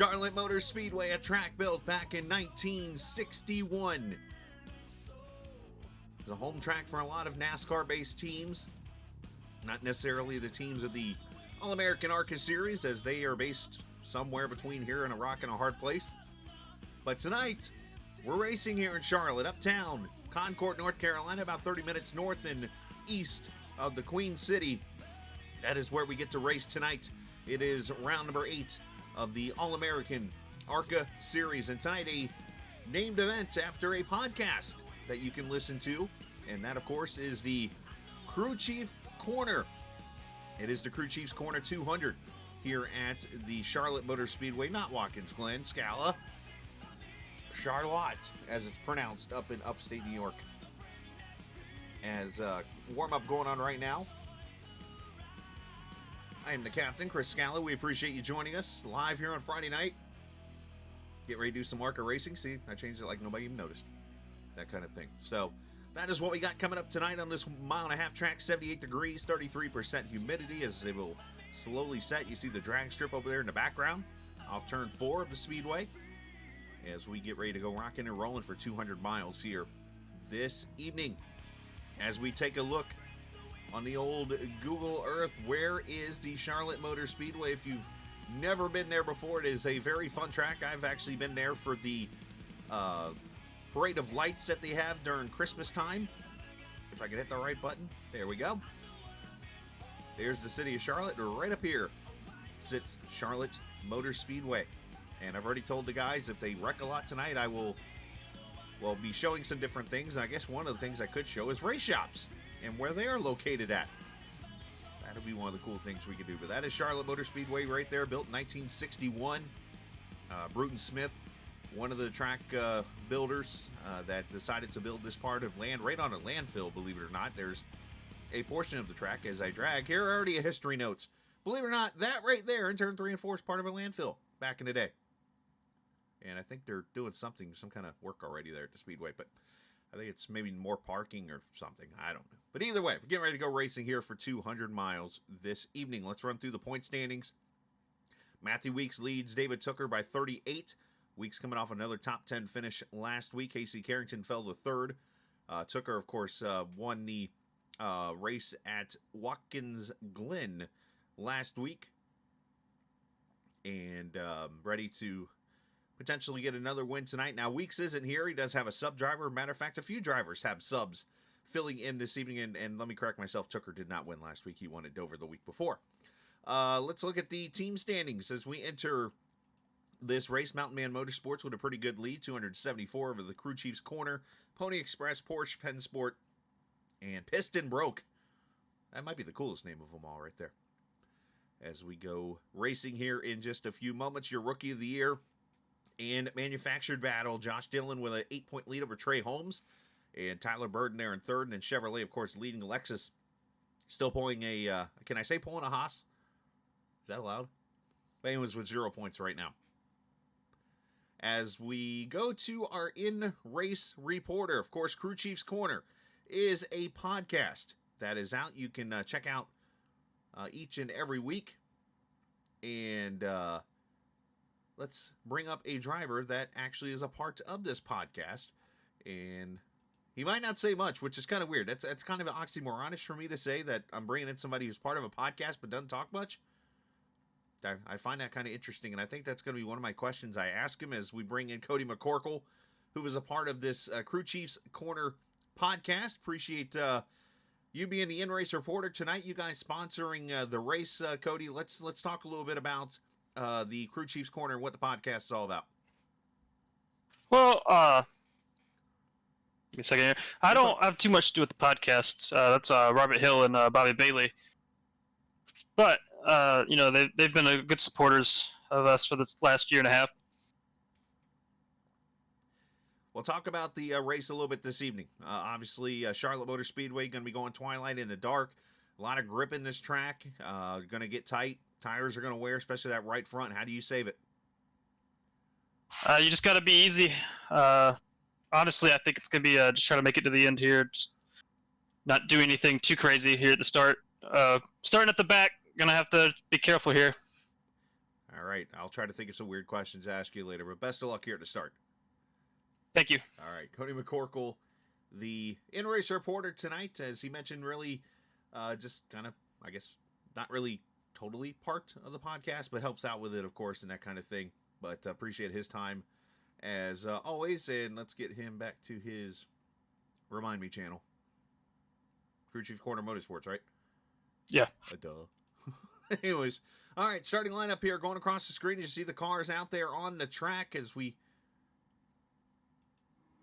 Charlotte Motor Speedway, a track built back in 1961. It's a home track for a lot of NASCAR-based teams. Not necessarily the teams of the All-American ARCA series, as they are based somewhere between here and a rock and a hard place. But tonight, we're racing here in Charlotte, uptown, Concord, North Carolina, about 30 minutes north and east of the Queen City. That is where we get to race tonight. It is round number 8 of the All-American ARCA series. And tonight, a named event after a podcast that you can listen to. And that, of course, is the Crew Chief Corner. It is the Crew Chief's Corner 200 here at the Charlotte Motor Speedway, not Watkins Glen, Scala. Charlotte, as it's pronounced, up in upstate New York. As warm-up going on right now. I am the captain, Chris Scala. We appreciate you joining us live here on Friday night. Get ready to do some ARCA racing. See, I changed it like nobody even noticed. That kind of thing. So, that is what we got coming up tonight on this mile-and-a-half track. 78 degrees, 33% humidity as it will slowly set. You see the drag strip over there in the background off turn 4 of the Speedway as we get ready to go rocking and rolling for 200 miles here this evening. As we take a look on the old Google Earth, where is the Charlotte Motor Speedway? If you've never been there before, it is a very fun track. I've actually been there for the parade of lights that they have during Christmas time. If I can hit the right button. There we go. There's the city of Charlotte. Right up here sits Charlotte Motor Speedway. And I've already told the guys if they wreck a lot tonight, I will be showing some different things. And I guess one of the things I could show is race shops and where they are located at. That'll be one of the cool things we could do. But that is Charlotte Motor Speedway right there, built in 1961. Bruton Smith, one of the track builders that decided to build this part of land right on a landfill, believe it or not. There's a portion of the track as I drag. Here are already a history notes. Believe it or not, that right there in turn 3 and 4 is part of a landfill back in the day. And I think they're doing some kind of work already there at the Speedway. But I think it's maybe more parking or something. I don't know. But either way, we're getting ready to go racing here for 200 miles this evening. Let's run through the point standings. Matthew Weeks leads David Tooker by 38. Weeks coming off another top 10 finish last week. Casey Carrington fell to third. Tooker, of course, won the race at Watkins Glen last week. And ready to potentially get another win tonight. Now, Weeks isn't here. He does have a sub driver. Matter of fact, a few drivers have subs filling in this evening. And let me correct myself. Tooker did not win last week. He won at Dover the week before. Let's look at the team standings as we enter this race. Mountain Man Motorsports with a pretty good lead. 274 over the Crew Chief's Corner. Pony Express, Porsche, Penn Sport, and Piston Broke. That might be the coolest name of them all right there. As we go racing here in just a few moments, your Rookie of the Year and manufactured battle, Josh Dillon with an 8-point lead over Trey Holmes, and Tyler Burden there in third, and then Chevrolet, of course, leading Lexus. Still pulling a, can I say pulling a Haas? Is that allowed? But anyways, with 0 points right now. As we go to our in-race reporter, of course, Crew Chief's Corner is a podcast that is out. You can check out each and every week. And let's bring up a driver that actually is a part of this podcast. And he might not say much, which is kind of weird. That's kind of an oxymoronish for me to say that I'm bringing in somebody who's part of a podcast but doesn't talk much. I find that kind of interesting, and I think that's going to be one of my questions I ask him as we bring in Cody Mccorkle, who is a part of this Crew Chief's Corner podcast. Appreciate you being the in-race reporter tonight. You guys sponsoring the race, Cody. Let's talk a little bit about the Crew Chief's Corner and what the podcast is all about. Well, give me a second here. I don't have too much to do with the podcast. That's Robert Hill and Bobby Bailey. But they've been good supporters of us for this last year and a half. We'll talk about the race a little bit this evening. Obviously, Charlotte Motor Speedway going to be going twilight in the dark. A lot of grip in this track. Going to get tight. Tires are going to wear, especially that right front. How do you save it? You just got to be easy. Honestly, I think it's going to be just try to make it to the end here. Just not do anything too crazy here at the start. Starting at the back, going to have to be careful here. All right. I'll try to think of some weird questions to ask you later, but best of luck here to start. Thank you. All right. Cody Mccorkle, the in-race reporter tonight, as he mentioned, really just kind of, I guess, not really totally part of the podcast, but helps out with it, of course, and that kind of thing. But appreciate his time as always, and let's get him back to his Remind Me channel. Crew Chief Corner Motorsports, right? Yeah. Duh. Anyways, all right, starting lineup here, going across the screen as you see the cars out there on the track as we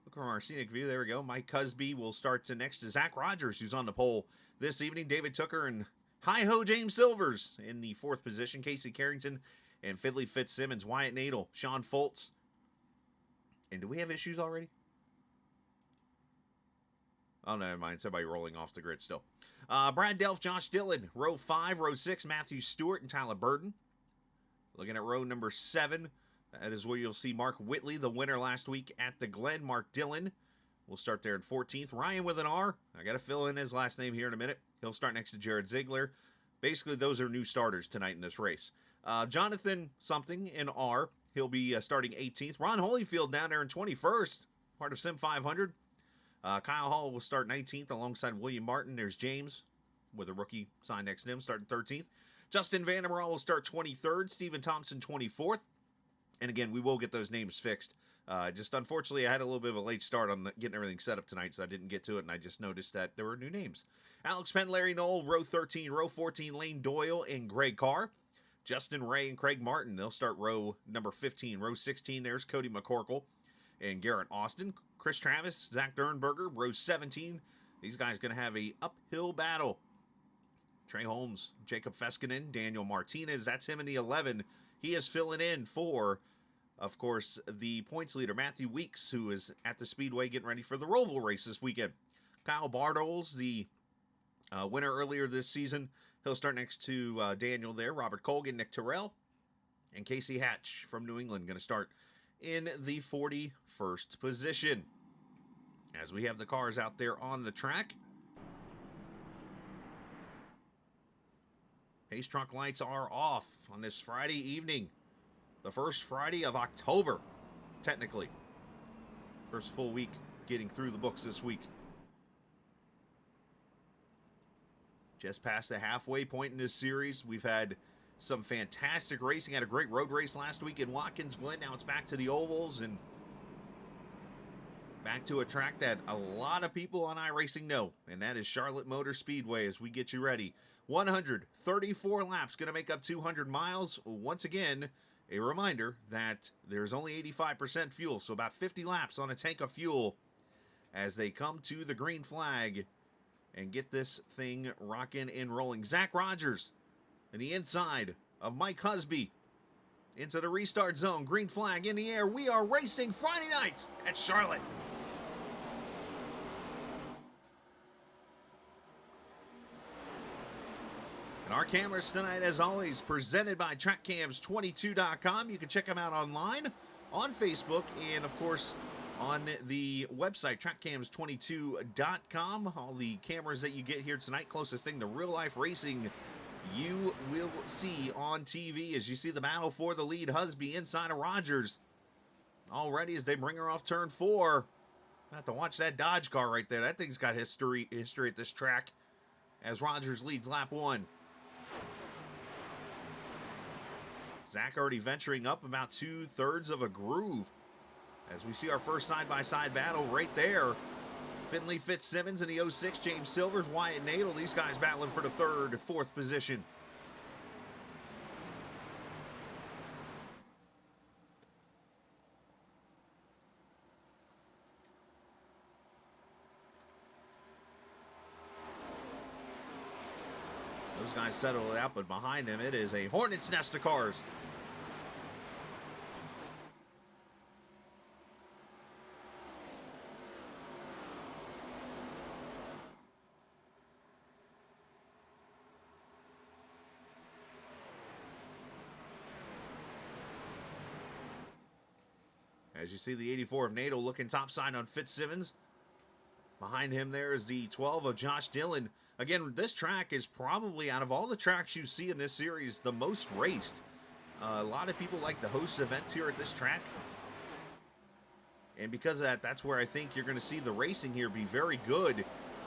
look from our scenic view. There we go. Mike Cusby will start next to Zach Rogers, who's on the pole this evening. David Tooker and hi-ho James Silvers in the 4th position. Casey Carrington and Fiddly Fitzsimmons. Wyatt Nadel, Sean Foltz. And do we have issues already? Oh, never mind. It's everybody rolling off the grid still. Brad Delph, Josh Dillon. Row 5, row 6, Matthew Stewart and Tyler Burden. Looking at row number 7. That is where you'll see Mark Whitley, the winner last week at the Glen. Mark Dillon will start there in 14th. Ryan with an R. I got to fill in his last name here in a minute. He'll start next to Jared Ziegler. Basically, those are new starters tonight in this race. Jonathan something in R. He'll be starting 18th. Ron Holyfield down there in 21st, part of Sim 500. Kyle Hall will start 19th alongside William Martin. There's James with a rookie signed next to him, starting 13th. Justin Vandermeer will start 23rd. Stephen Thompson 24th. And again, we will get those names fixed. Just unfortunately, I had a little bit of a late start on getting everything set up tonight, so I didn't get to it, and I just noticed that there were new names. Alex Penn, Larry Knoll, row 13, row 14, Lane Doyle and Greg Carr. Justin Ray and Craig Martin, they'll start row number 15. Row 16, there's Cody McCorkle and Garrett Austin. Chris Travis, Zach Dernberger, row 17. These guys going to have a uphill battle. Trey Holmes, Jacob Feskinen, Daniel Martinez, that's him in the 11. He is filling in for, of course, the points leader, Matthew Weeks, who is at the Speedway getting ready for the Roval race this weekend. Kyle Bartles, the winner earlier this season, he'll start next to Daniel there. Robert Colgan, Nick Terrell, and Casey Hatch from New England going to start in the 41st position. As we have the cars out there on the track. Pace truck lights are off on this Friday evening. The first Friday of October, technically. First full week getting through the books this week. Just past the halfway point in this series. We've had some fantastic racing. Had a great road race last week in Watkins Glen. Now it's back to the ovals and back to a track that a lot of people on iRacing know, and that is Charlotte Motor Speedway as we get you ready. 134 laps, going to make up 200 miles. Once again, a reminder that there's only 85% fuel, so about 50 laps on a tank of fuel as they come to the green flag and get this thing rocking and rolling. Zach Rogers in the inside of Mike Husby into the restart zone. Green flag in the air. We are racing Friday night at Charlotte. And our cameras tonight, as always, presented by TrackCams22.com. You can check them out online, on Facebook, and, of course, on the website, TrackCams22.com. All the cameras that you get here tonight, closest thing to real-life racing you will see on TV as you see the battle for the lead. Husby inside of Rogers. Already as they bring her off turn 4. I have to watch that Dodge car right there. That thing's got history at this track as Rogers leads lap 1. Zach already venturing up about 2/3 of a groove as we see our first side-by-side battle right there. Finley Fitzsimmons in the 06, James Silvers, Wyatt Nadel. These guys battling for the 3rd, 4th position. Those guys settle it out, but behind him it is a hornet's nest of cars. As you see the 84 of Nadel looking topside on Fitzsimmons. Behind him there is the 12 of Josh Dillon. Again, this track is probably, out of all the tracks you see in this series, the most raced. A lot of people like to host events here at this track. And because of that, that's where I think you're going to see the racing here be very good,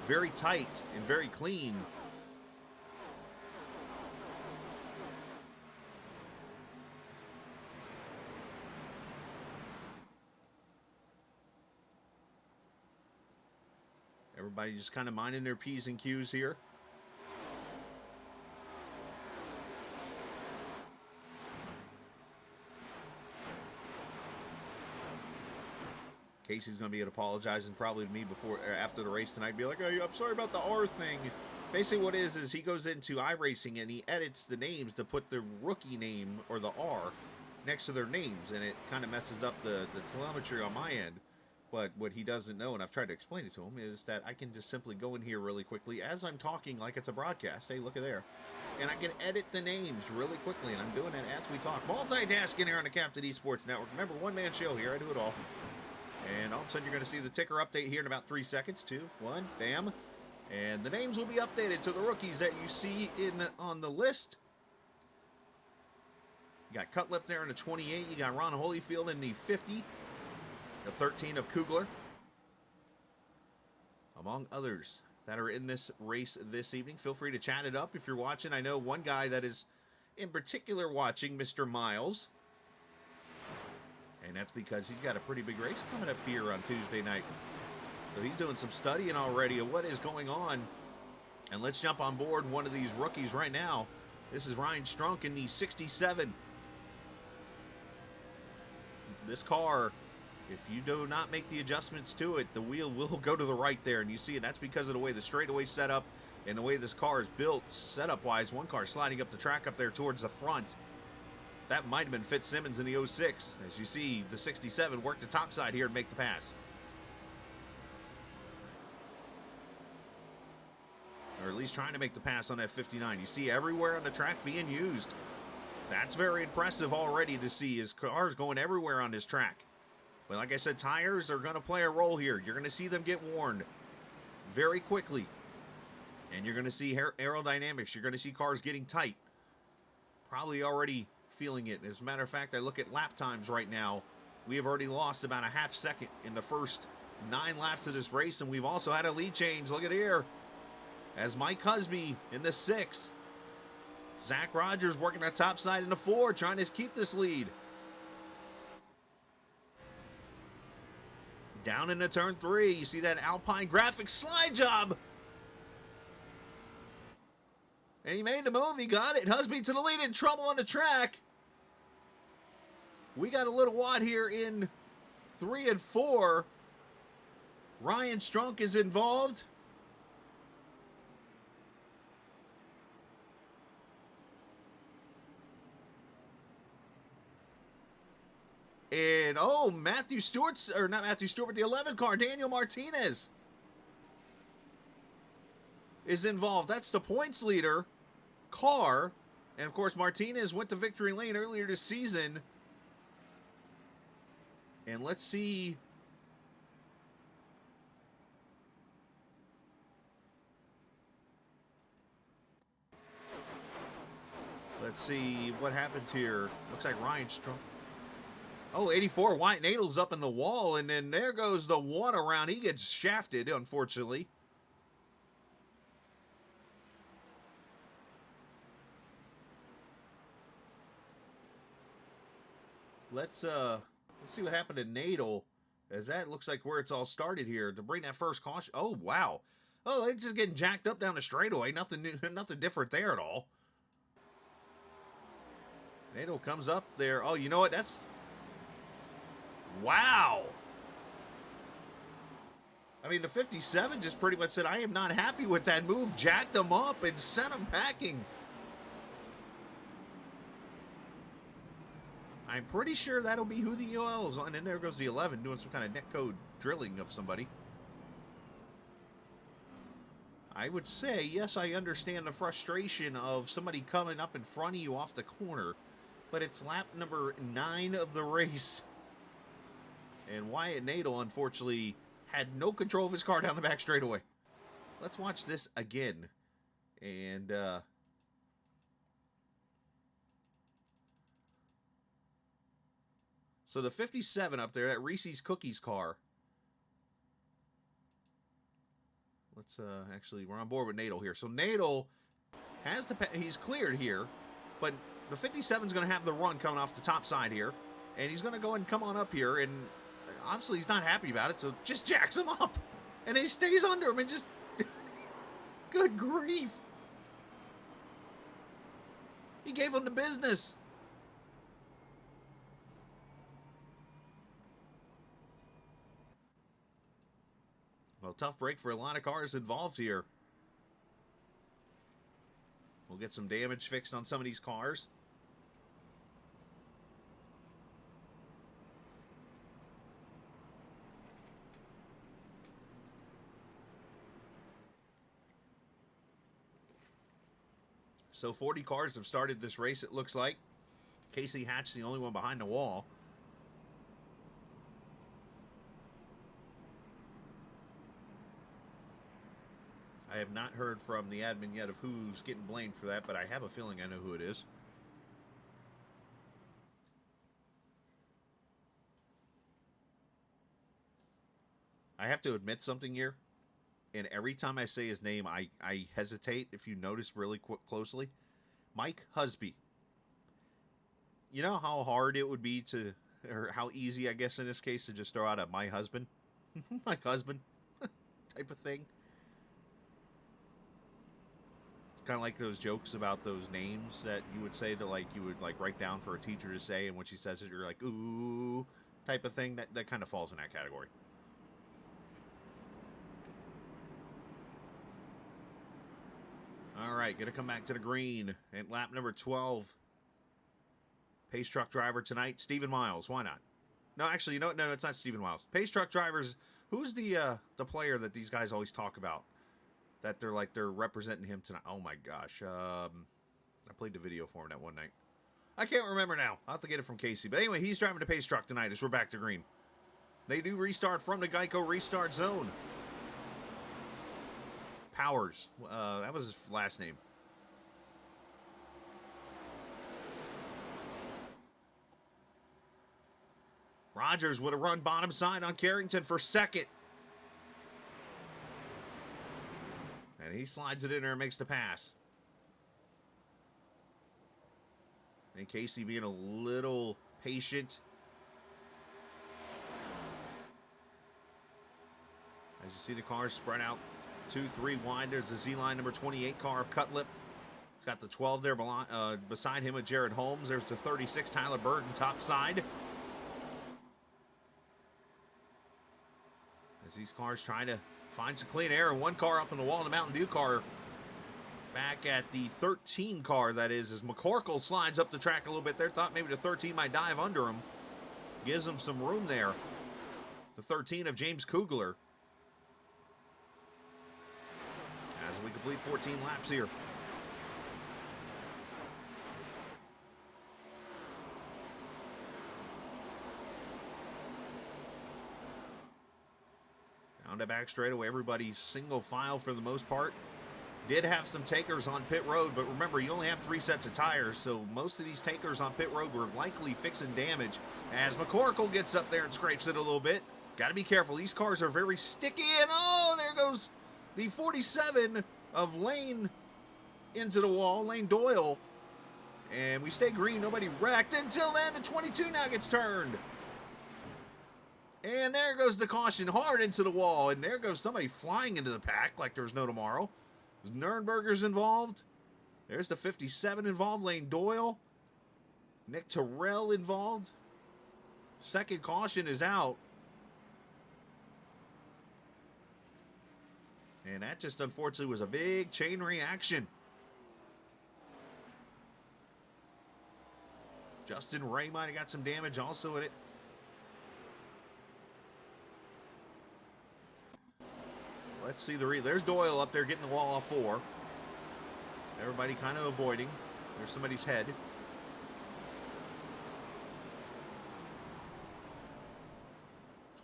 very tight, and very clean. Everybody just kind of minding their P's and Q's here. Casey's going to be apologizing probably to me before or after the race tonight. Be like, oh, I'm sorry about the R thing. Basically what it is he goes into iRacing and he edits the names to put the rookie name or the R next to their names. And it kind of messes up the telemetry on my end. But what he doesn't know, and I've tried to explain it to him, is that I can just simply go in here really quickly as I'm talking like it's a broadcast. Hey, look at there. And I can edit the names really quickly, and I'm doing that as we talk. Multitasking here on the Captain Esports Network. Remember, one-man show here. I do it all. And all of a sudden, you're going to see the ticker update here in about 3 seconds. 2, 1, bam. And the names will be updated to the rookies that you see on the list. You got Cutlip there in the 28. You got Ron Holyfield in the 50. The 13 of Kugler, among others that are in this race this evening. Feel free to chat it up if you're watching. I know one guy that is in particular watching, Mr. Miles. And that's because he's got a pretty big race coming up here on Tuesday night. So he's doing some studying already of what is going on. And let's jump on board one of these rookies right now. This is Ryan Strunk in the 67. This car, if you do not make the adjustments to it, the wheel will go to the right there. And you see it, that's because of the way the straightaway set up and the way this car is built setup-wise. One car sliding up the track up there towards the front. That might have been Fitzsimmons in the 06. As you see, the 67 worked the top side here and make the pass. Or at least trying to make the pass on that 59. You see everywhere on the track being used. That's very impressive already to see his cars going everywhere on this track. But like I said, tires are going to play a role here. You're going to see them get worn very quickly. And you're going to see aerodynamics. You're going to see cars getting tight. Probably already feeling it. As a matter of fact, I look at lap times right now. We have already lost about a half second in the first 9 laps of this race. And we've also had a lead change. Look at here. As Mike Husby in the 6. Zach Rogers working the top side in the 4, trying to keep this lead. Down into turn 3, you see that Alpine Graphics slide job. And he made the move, he got it. Husby to the lead, in trouble on the track. We got a little wad here in 3 and 4. Ryan Strunk is involved. And, oh, Matthew Stewart's, or not Matthew Stewart, but the 11 car, Daniel Martinez, is involved. That's the points leader car. And, of course, Martinez went to victory lane earlier this season. And let's see. Let's see what happens here. Looks like Ryan Strunk. Oh, 84, White Nadel's up in the wall, and then there goes the one around. He gets shafted, unfortunately. Let's see what happened to Nadel, as that looks like where it's all started here to bring that first caution. Oh, wow. Oh, they're just getting jacked up down the straightaway. Nothing new, nothing different there at all. Nadel comes up there. Oh, you know what? That's... Wow. I mean, the 57 just pretty much said, I am not happy with that move. Jacked him up and sent him packing. I'm pretty sure that'll be who the UL is on. And there goes the 11 doing some kind of netcode drilling of somebody. I would say, yes, I understand the frustration of somebody coming up in front of you off the corner. But it's lap number 9 of the race. And Wyatt Nadel, unfortunately, had no control of his car down the back straightaway. Let's watch this again. And, So the 57 up there, that Reese's Cookies car. Let's actually, we're on board with Nadel here. So Nadel has to, he's cleared here, but the 57 is going to have the run coming off the top side here, and he's going to go and come on up here, and obviously he's not happy about it, so just jacks him up, and he stays under him, and just, good grief. He gave him the business. Well, tough break for a lot of cars involved here. We'll get some damage fixed on some of these cars. So 40 cars have started this race, it looks like. Casey Hatch, the only one behind the wall. I have not heard from the admin yet of who's getting blamed for that, but I have a feeling I know who it is. I have to admit something here, and every time I say his name, I hesitate, if you notice really closely. Mike Husby. You know how hard it would be to, or how easy, I guess in this case, to just throw out a my husband? My husband type of thing. Kind of like those jokes about those names that you would say to, like, you would, like, write down for a teacher to say, and when she says it, you're like, ooh, type of thing. That kind of falls in that category. All right, going to come back to the green at lap number 12. Pace truck driver tonight, Stephen Miles. Why not? No, actually, you know what? No, it's not Stephen Miles. Pace truck drivers, who's the player that these guys always talk about? That they're representing him tonight. Oh my gosh. I played the video for him that one night. I can't remember now. I'll have to get it from Casey. But anyway, he's driving the pace truck tonight as we're back to green. They do restart from the Geico restart zone. Powers. That was his last name. Rogers would have run bottom side on Carrington for second. And he slides it in there and makes the pass. And Casey being a little patient. As you see the cars spread out 2-3 wide. There's the Z-line number 28 car of Cutlip. He's got the 12 there beside him with Jared Holmes. There's the 36 Tyler Burton top side. As these cars try to find some clean air, and one car up on the wall in the Mountain Dew car. Back at the 13 car, that is, as McCorkle slides up the track a little bit there. Thought maybe the 13 might dive under him. Gives him some room there. The 13 of James Kugler. As we complete 14 laps here. Down to back straightaway, everybody's single file for the most part. Did have some takers on pit road, but remember, you only have 3 sets of tires, so most of these takers on pit road were likely fixing damage. As McCorkle gets up there and scrapes it a little bit. Got to be careful. These cars are very sticky, and oh, there goes the 47 of Lane into the wall, Lane Doyle. And we stay green, nobody wrecked until then. The 22 now gets turned. And there goes the caution hard into the wall. And there goes somebody flying into the pack like there's no tomorrow. Nurnberger's involved. There's the 57 involved, Lane Doyle. Nick Terrell involved. Second caution is out. And that just unfortunately was a big chain reaction. Justin Ray might have got some damage also in it. Let's see the there's Doyle up there getting the wall off 4. Everybody kind of avoiding. There's somebody's head.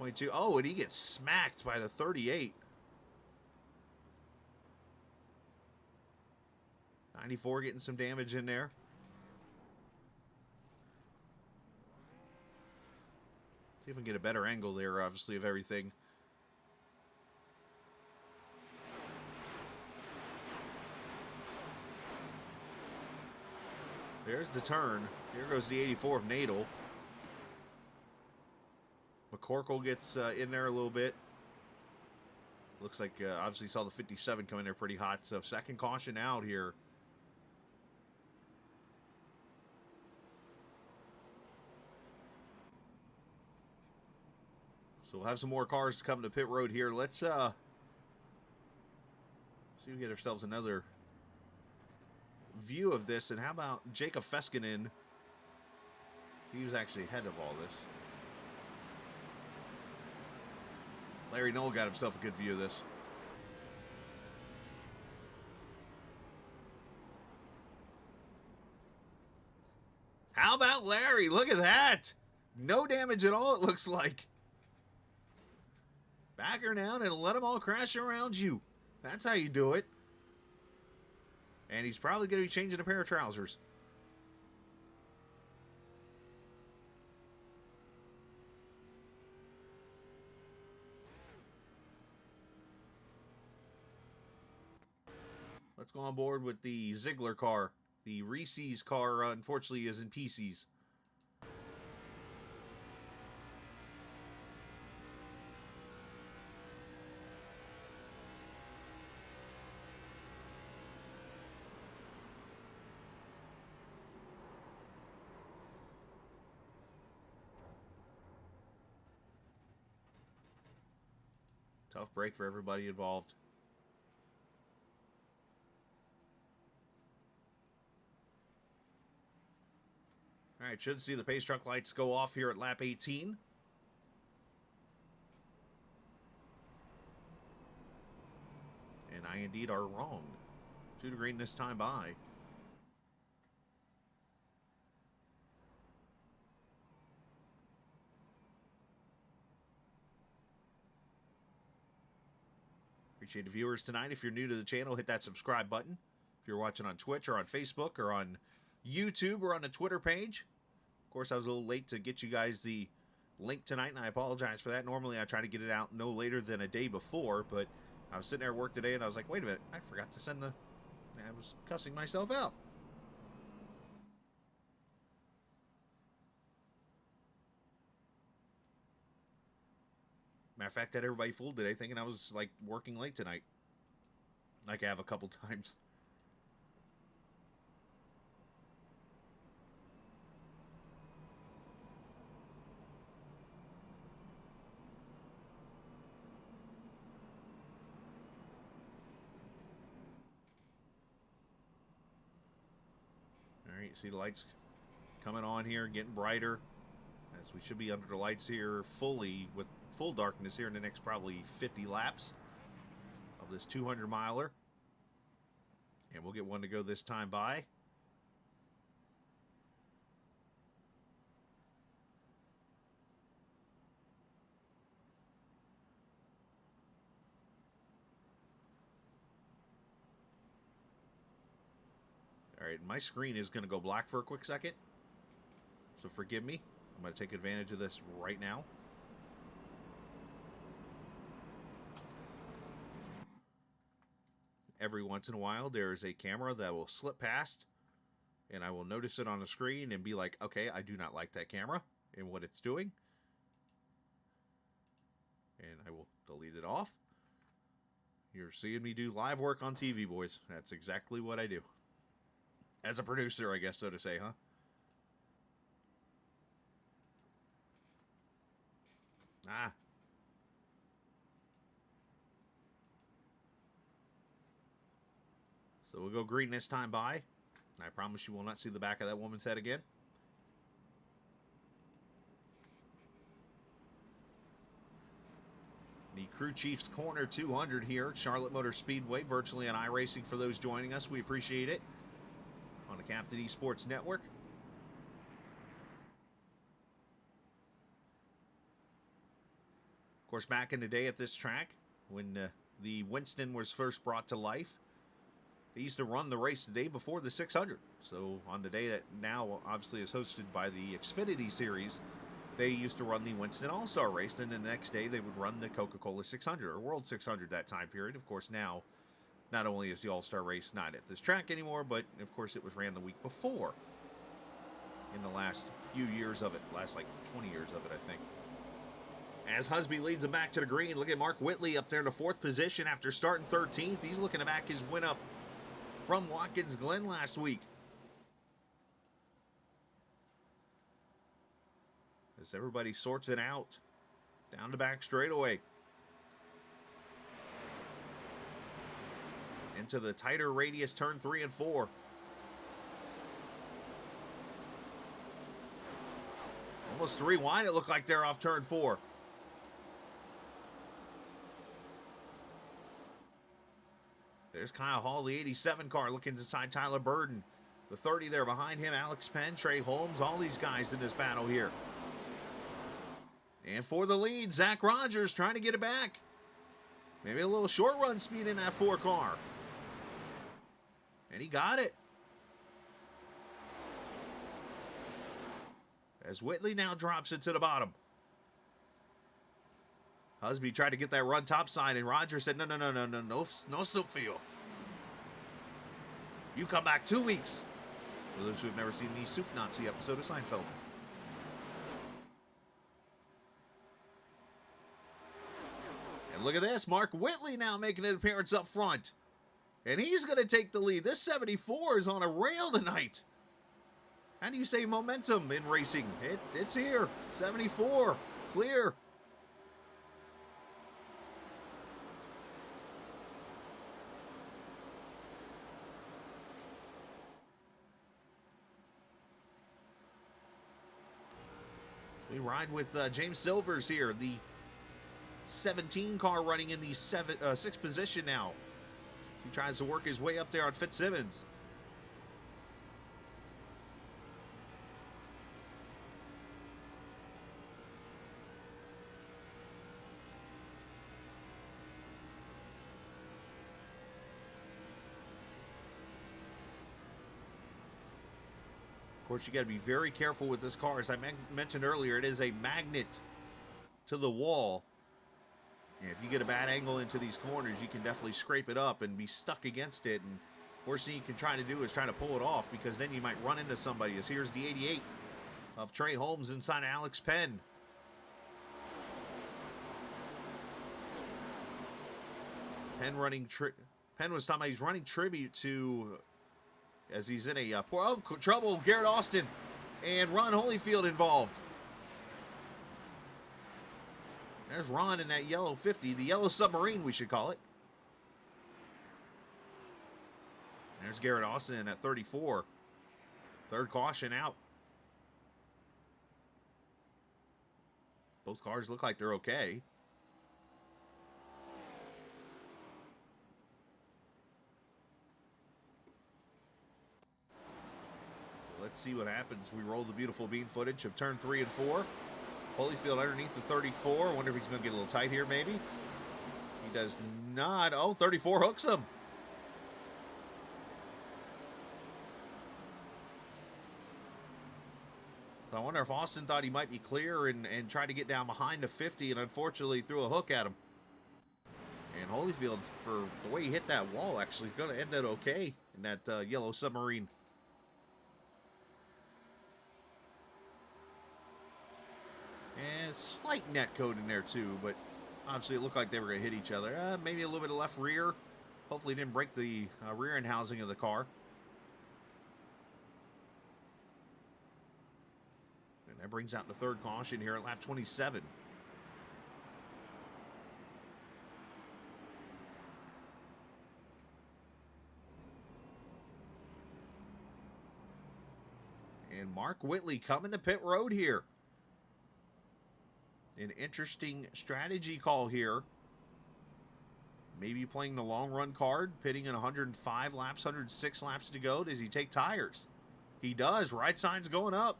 .22. Oh, and he gets smacked by the 38. 94 getting some damage in there. See if we can get a better angle there, obviously, of everything. There's the turn. Here goes the 84 of Nadel. McCorkle gets in there a little bit. Looks like, obviously, saw the 57 come in there pretty hot. So, second caution out here. So, we'll have some more cars to come to pit road here. Let's see if we get ourselves another view of this. And how about Jacob Feskinen? He was actually ahead of all this. Larry Knoll got himself a good view of this. How about Larry? Look at that. No damage at all, it looks like. Back her down and let them all crash around you. That's how you do it. And he's probably going to be changing a pair of trousers. Let's go on board with the Ziegler car. The Reese's car, unfortunately, is in pieces. Tough break for everybody involved. All right, should see the pace truck lights go off here at lap 18. And I indeed are wrong. 2 to green this time by. Appreciate the viewers tonight. If you're new to the channel, hit that subscribe button. If you're watching on Twitch or on Facebook or on YouTube or on the Twitter page. Of course, I was a little late to get you guys the link tonight, and I apologize for that. Normally, I try to get it out no later than a day before, but I was sitting there at work today, and I was like, wait a minute, I forgot to send the... I was cussing myself out. Matter of fact, I had everybody fooled today thinking I was, like, working late tonight. Like I have a couple times. All right, see the lights coming on here, getting brighter. As we should be under the lights here fully with full darkness here in the next probably 50 laps of this 200-miler. And we'll get one to go this time by. All right, my screen is going to go black for a quick second. So forgive me. I'm going to take advantage of this right now. Every once in a while, there's a camera that will slip past, and I will notice it on the screen and be like, okay, I do not like that camera and what it's doing. And I will delete it off. You're seeing me do live work on TV, boys. That's exactly what I do. As a producer, I guess, so to say, huh? Ah. So we'll go green this time by. I promise you will not see the back of that woman's head again. The Crew Chiefs Corner 200 here at Charlotte Motor Speedway, virtually on iRacing for those joining us. We appreciate it. On the Captain Esports Network. Of course, back in the day at this track, when the Winston was first brought to life, they used to run the race the day before the 600. So on the day that now obviously is hosted by the Xfinity Series, they used to run the Winston All-Star race, and the next day they would run the Coca-Cola 600, or World 600 that time period. Of course, now, not only is the All-Star race not at this track anymore, but, of course, it was ran the week before in the last few years of it. Last, like, 20 years of it, I think. As Husby leads him back to the green, look at Mark Whitley up there in the 4th position after starting 13th. He's looking to back his win up from Watkins Glen last week. As everybody sorts it out down the back straightaway. Into the tighter radius turn 3 and 4. Almost 3 wide, it looked like they're off turn 4. There's Kyle Hall, the 87 car, looking inside Tyler Burden. The 30 there behind him, Alex Penn, Trey Holmes, all these guys in this battle here. And for the lead, Zach Rogers trying to get it back. Maybe a little short run speed in that 4 car. And he got it. As Whitley now drops it to the bottom. Husby tried to get that run topside, and Roger said, no soup for you. You come back 2 weeks. For those who have never seen the Soup Nazi episode of Seinfeld. And look at this, Mark Whitley now making an appearance up front. And he's going to take the lead. This 74 is on a rail tonight. How do you say momentum in racing? It's here. 74, clear. We ride with James Silvers here, the 17 car running in the 6th position now. He tries to work his way up there on Fitzsimmons. Of course, you got to be very careful with this car. As I mentioned earlier, it is a magnet to the wall. And if you get a bad angle into these corners, you can definitely scrape it up and be stuck against it. And worst thing you can try to do is try to pull it off, because then you might run into somebody. As here's the 88 of Trey Holmes inside Alex Penn. Penn was talking about he's running tribute to, as he's in a trouble, Garrett Austin and Ron Holyfield involved. There's Ron in that yellow 50, the yellow submarine we should call it. There's Garrett Austin in that 34. 3rd caution out. Both cars look like they're okay. Let's see what happens. We roll the beautiful bean footage of turn 3 and 4. Holyfield underneath the 34. I wonder if he's going to get a little tight here, maybe. He does not. Oh, 34 hooks him. I wonder if Austin thought he might be clear and tried to get down behind the 50 and unfortunately threw a hook at him. And Holyfield, for the way he hit that wall, actually going to end it okay in that yellow submarine. And slight net code in there too, but obviously it looked like they were going to hit each other. Maybe a little bit of left rear. Hopefully it didn't break the rear end housing of the car. And that brings out the 3rd caution here at lap 27. And Mark Whitley coming to pit road here. An interesting strategy call here. Maybe playing the long run card, pitting in 105 laps, 106 laps to go. Does he take tires? He does. Right side's going up.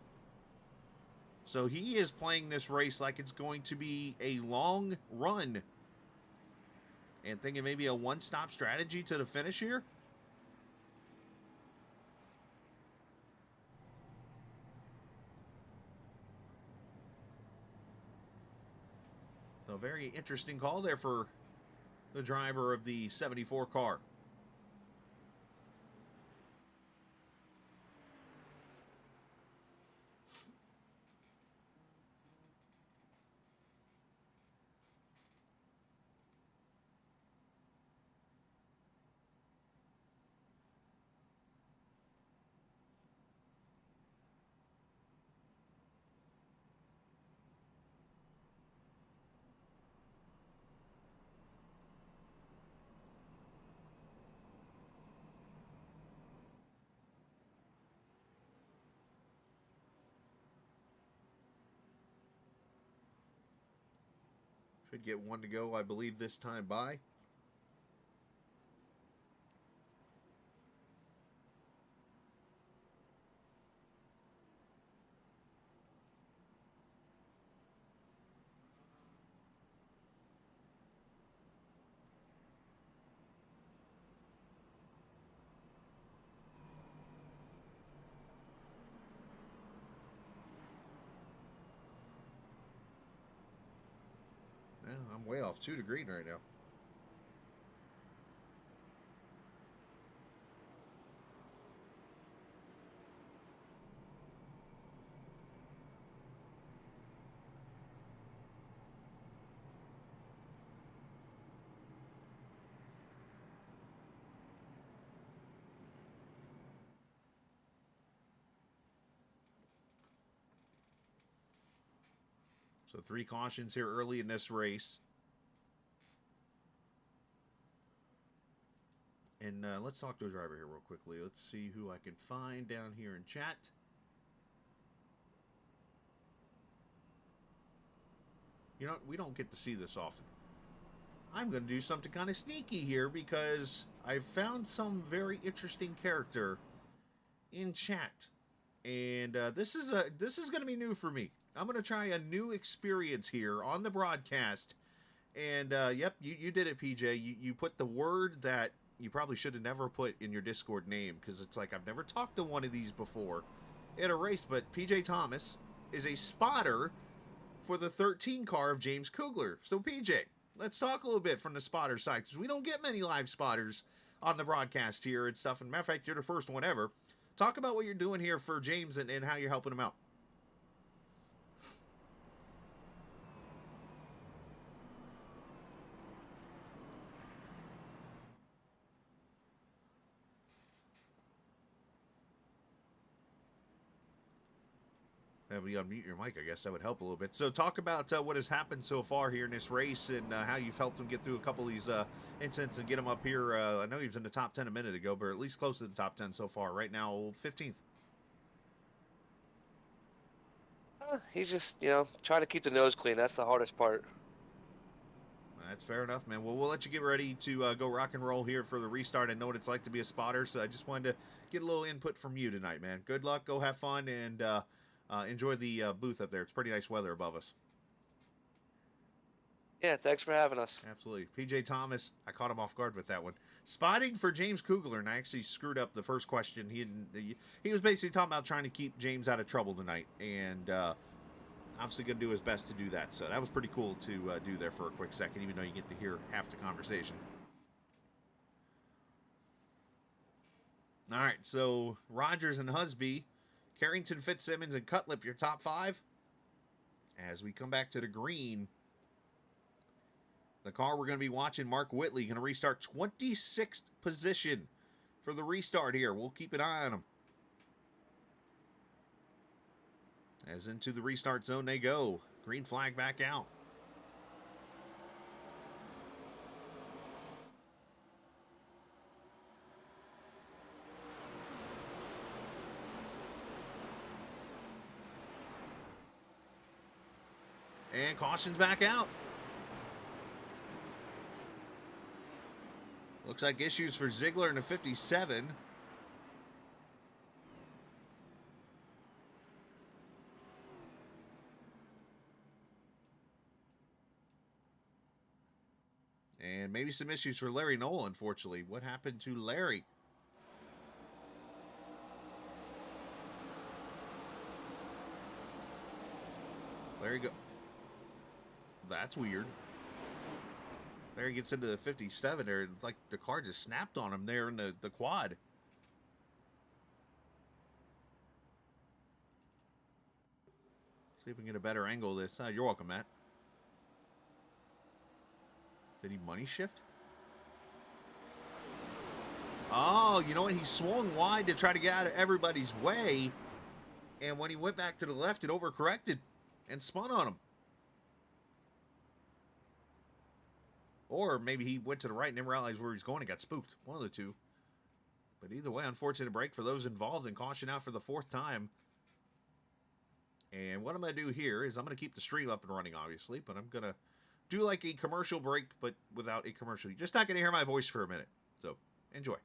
So he is playing this race like it's going to be a long run. And thinking maybe a one-stop strategy to the finish here. So very interesting call there for the driver of the 74 car. Should get one to go, I believe, this time by. Yeah, I'm way off 2 to green right now. So 3 cautions here early in this race. And let's talk to a driver here real quickly. Let's see who I can find down here in chat. You know, we don't get to see this often. I'm going to do something kind of sneaky here because I've found some very interesting character in chat. And this is going to be new for me. I'm going to try a new experience here on the broadcast. And, yep, you did it, PJ. You put the word that you probably should have never put in your Discord name, because it's like I've never talked to one of these before in a race, but PJ Thomas is a spotter for the 13 car of James Kugler. So, PJ, let's talk a little bit from the spotter side, because we don't get many live spotters on the broadcast here and stuff. And matter of fact, you're the first one ever. Talk about what you're doing here for James and how you're helping him out. Have you unmute your mic? I guess that would help a little bit. So talk about what has happened so far here in this race and how you've helped him get through a couple of these incidents and get him up here. I know he was in the top 10 a minute ago, but at least close to the top 10 so far. Right now, 15th. He's just, trying to keep the nose clean. That's the hardest part. That's fair enough, man. Well, we'll let you get ready to go rock and roll here for the restart. I know what it's like to be a spotter, so I just wanted to get a little input from you tonight, man. Good luck. Go have fun, and enjoy the booth up there. It's pretty nice weather above us. Yeah, thanks for having us. Absolutely. PJ Thomas, I caught him off guard with that one. Spotting for James Kugler, and I actually screwed up the first question. He was basically talking about trying to keep James out of trouble tonight, and obviously going to do his best to do that. So that was pretty cool to do there for a quick second, even though you get to hear half the conversation. All right, so Rogers and Husby, Carrington, Fitzsimmons, and Cutlip, your top 5. As we come back to the green, the car we're going to be watching, Mark Whitley, going to restart 26th position for the restart here. We'll keep an eye on him. As into the restart zone they go. Green flag back out. And caution's back out. Looks like issues for Ziegler in the 57. And maybe some issues for Larry Knoll, unfortunately. What happened to Larry? Larry go. That's weird. There he gets into the 57 there. It's like the car just snapped on him there in the quad. See if we can get a better angle this side. You're welcome, Matt. Did he money shift? Oh, you know what? He swung wide to try to get out of everybody's way. And when he went back to the left, it overcorrected and spun on him. Or maybe he went to the right and didn't realize where he's going and got spooked. One of the two. But either way, unfortunate break for those involved and caution out for the 4th time. And what I'm going to do here is I'm going to keep the stream up and running, obviously. But I'm going to do like a commercial break, but without a commercial. You're just not going to hear my voice for a minute. So, enjoy.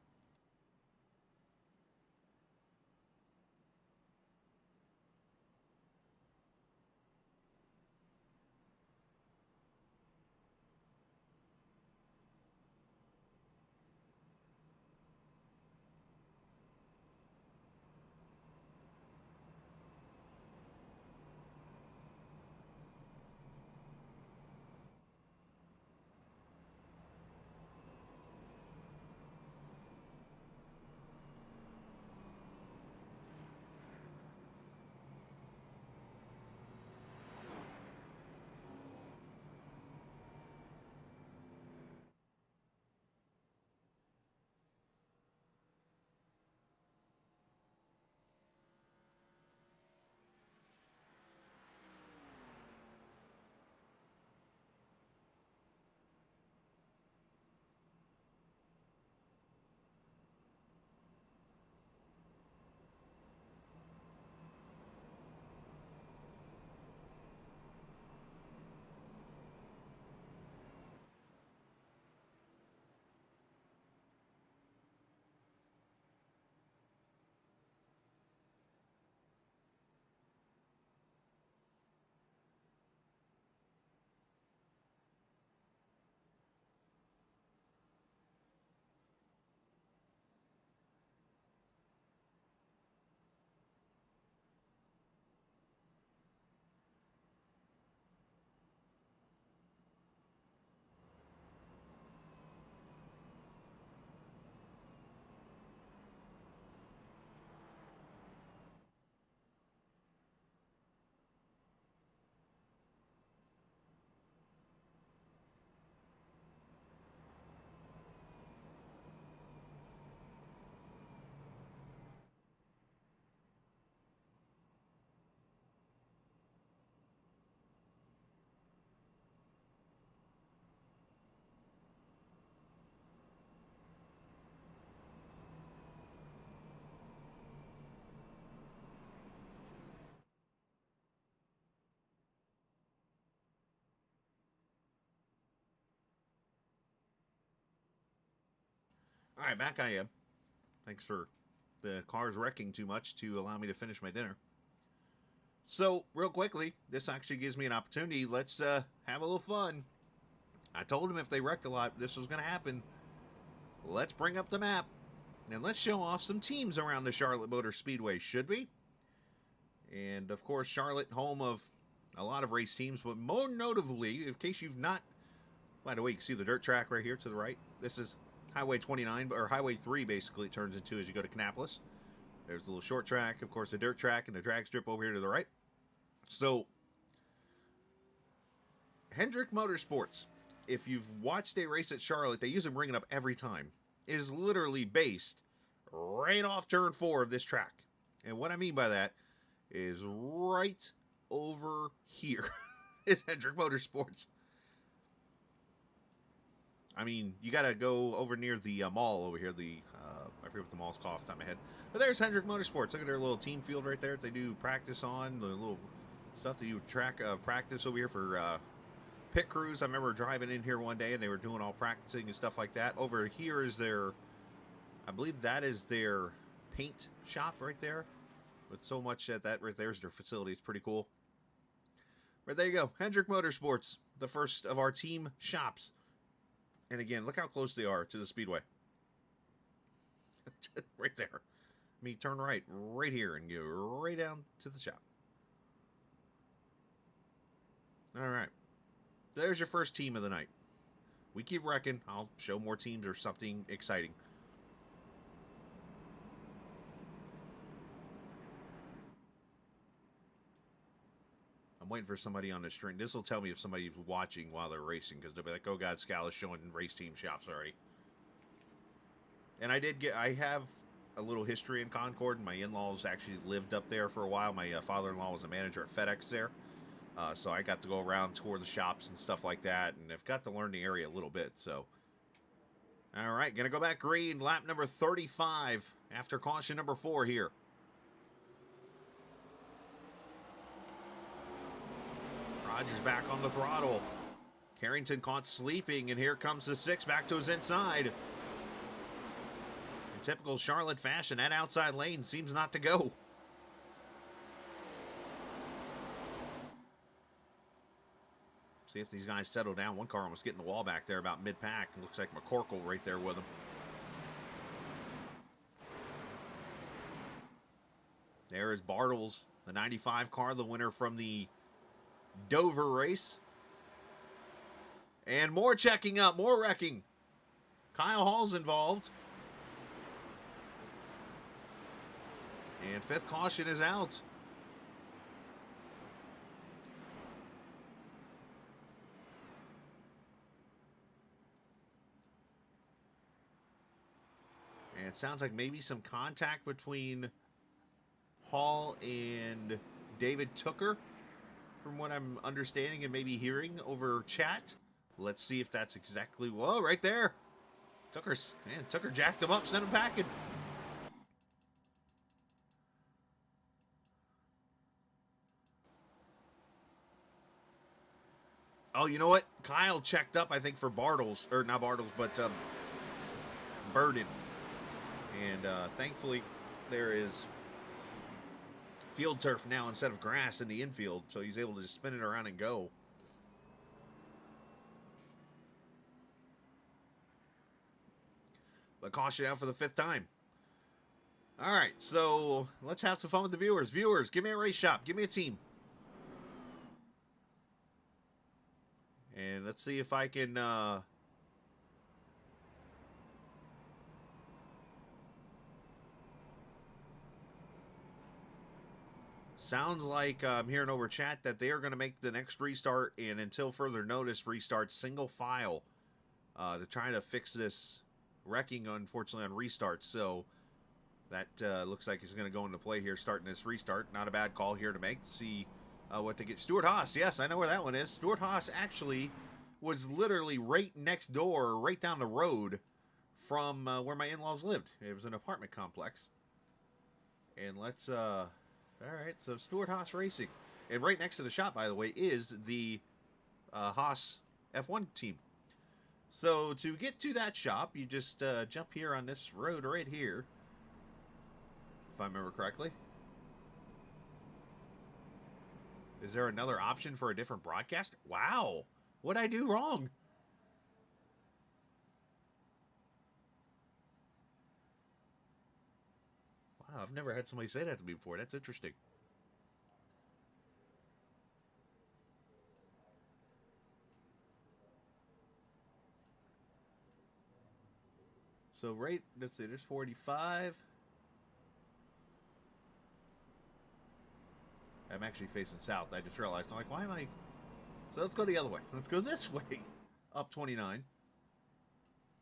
All right, back I am. Thanks for the cars wrecking too much to allow me to finish my dinner. So, real quickly, this actually gives me an opportunity. Let's have a little fun. I told him if they wrecked a lot, this was going to happen. Let's bring up the map. And let's show off some teams around the Charlotte Motor Speedway, should we? And, of course, Charlotte, home of a lot of race teams. But more notably, in case you've not... By the way, you can see the dirt track right here to the right. This is Highway 29, or Highway 3, basically, it turns into as you go to Kannapolis. There's a little short track, of course, the dirt track, and the drag strip over here to the right. So, Hendrick Motorsports, if you've watched a race at Charlotte, they use them bringing up every time, is literally based right off turn 4 of this track. And what I mean by that is right over here is Hendrick Motorsports. I mean, you got to go over near the mall over here. I forget what the mall's called off the top of my head. But there's Hendrick Motorsports. Look at their little team field right there that they do practice on. The little stuff that you track practice over here for pit crews. I remember driving in here one day and they were doing all practicing and stuff like that. Over here is their, I believe that is their paint shop right there. But so much that right there is their facility. It's pretty cool. But there you go. Hendrick Motorsports, the first of our team shops. And again, look how close they are to the Speedway. Right there. I mean, turn right here and go right down to the shop. All right. There's your first team of the night. we keep wrecking. I'll show more teams or something exciting. I'm waiting for somebody on the stream. This will tell me if somebody's watching while they're racing, because they'll be like, oh god, Scal is showing race team shops already. And I have a little history in Concord, and my in-laws actually lived up there for a while. My father-in-law was a manager at FedEx there. So I got to go around, tour the shops and stuff like that, and I've got to learn the area a little bit, so. All right, going to go back green, lap number 35 after caution number 4 here. Rogers back on the throttle. Carrington caught sleeping, and here comes the 6 back to his inside. In typical Charlotte fashion, that outside lane seems not to go. See if these guys settle down. One car almost getting the wall back there about mid-pack. Looks like McCorkle right there with him. There is Bartles, the 95 car, the winner from the Dover race. And more checking up, more wrecking. Kyle Hall's involved. And 5th caution is out. And it sounds like maybe some contact between Hall and David Tooker, from what I'm understanding and maybe hearing over chat. Let's see if that's exactly... Whoa, right there. Tooker jacked him up, sent him packing. Oh, you know what? Kyle checked up, I think, for Bartles. Or not Bartles, but Burden. And thankfully, there is field turf now instead of grass in the infield, so he's able to just spin it around and go. But caution out for the 5th time. All right, so let's have some fun with the viewers. Viewers, give me a race shop. Give me a team. And let's see if I can... Sounds like I'm hearing over chat that they are going to make the next restart, and until further notice, restart single file to try to fix this wrecking, unfortunately, on restart. So that looks like it's going to go into play here, starting this restart. Not a bad call here to make. See what they get. Stuart Haas, yes, I know where that one is. Stuart Haas actually was literally right next door, right down the road from where my in-laws lived. It was an apartment complex. And let's... all right, so Stuart Haas Racing. And right next to the shop, by the way, is the Haas F1 team. So to get to that shop, you just jump here on this road right here, if I remember correctly. Is there another option for a different broadcaster? Wow, what'd I do wrong? Wow, I've never had somebody say that to me before. That's interesting. So right, let's see, there's 45. I'm actually facing south. I just realized. I'm like, why am I... So let's go the other way. Let's go this way. Up 29.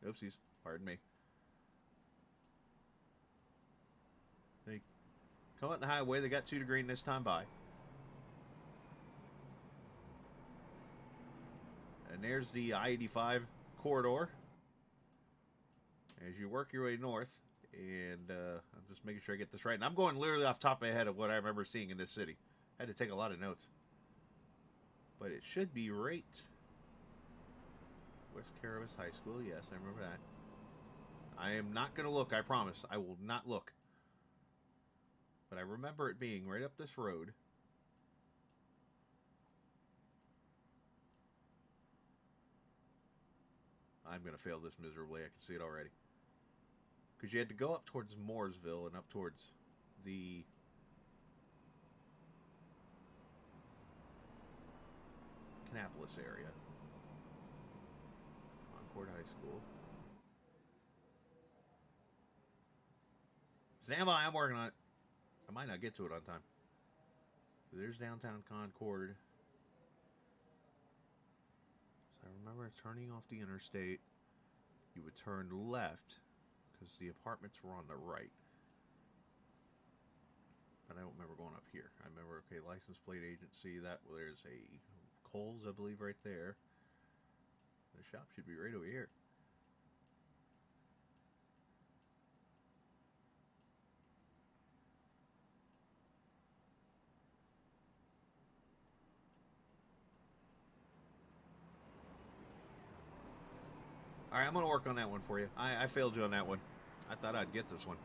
Oopsies. Pardon me. They come out the highway. They got 2 to green this time by. And there's the I-85 corridor as you work your way north. And I'm just making sure I get this right. And I'm going literally off the top of my head of what I remember seeing in this city. I had to take a lot of notes. But it should be right. West Caravas High School. Yes, I remember that. I am not going to look, I promise. I will not look. But I remember it being right up this road. I'm going to fail this miserably. I can see it already. Because you had to go up towards Mooresville and up towards the... Kannapolis area. Concord High School. Stand by, I'm working on it. I might not get to it on time. There's downtown Concord. So I remember turning off the interstate. You would turn left because the apartments were on the right. But I don't remember going up here. I remember, okay, license plate agency. There's a Kohl's, I believe, right there. The shop should be right over here. All right, I'm going to work on that one for you. I failed you on that one. I thought I'd get this one.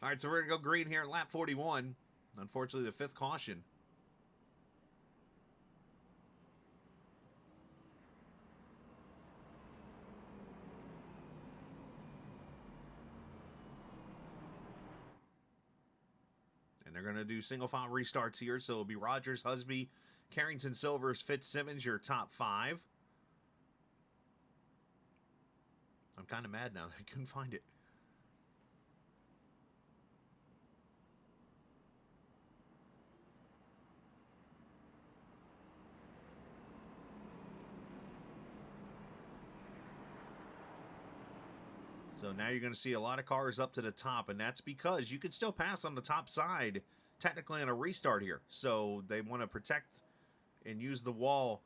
All right, so we're going to go green here in lap 41. Unfortunately, the fifth caution. And they're going to do single file restarts here, so it'll be Rogers, Husby, Carrington, Silvers, Fitzsimmons, your top five. I'm kind of mad now that I couldn't find it. So now you're going to see a lot of cars up to the top, and that's because you can still pass on the top side, technically on a restart here. So they want to protect and use the wall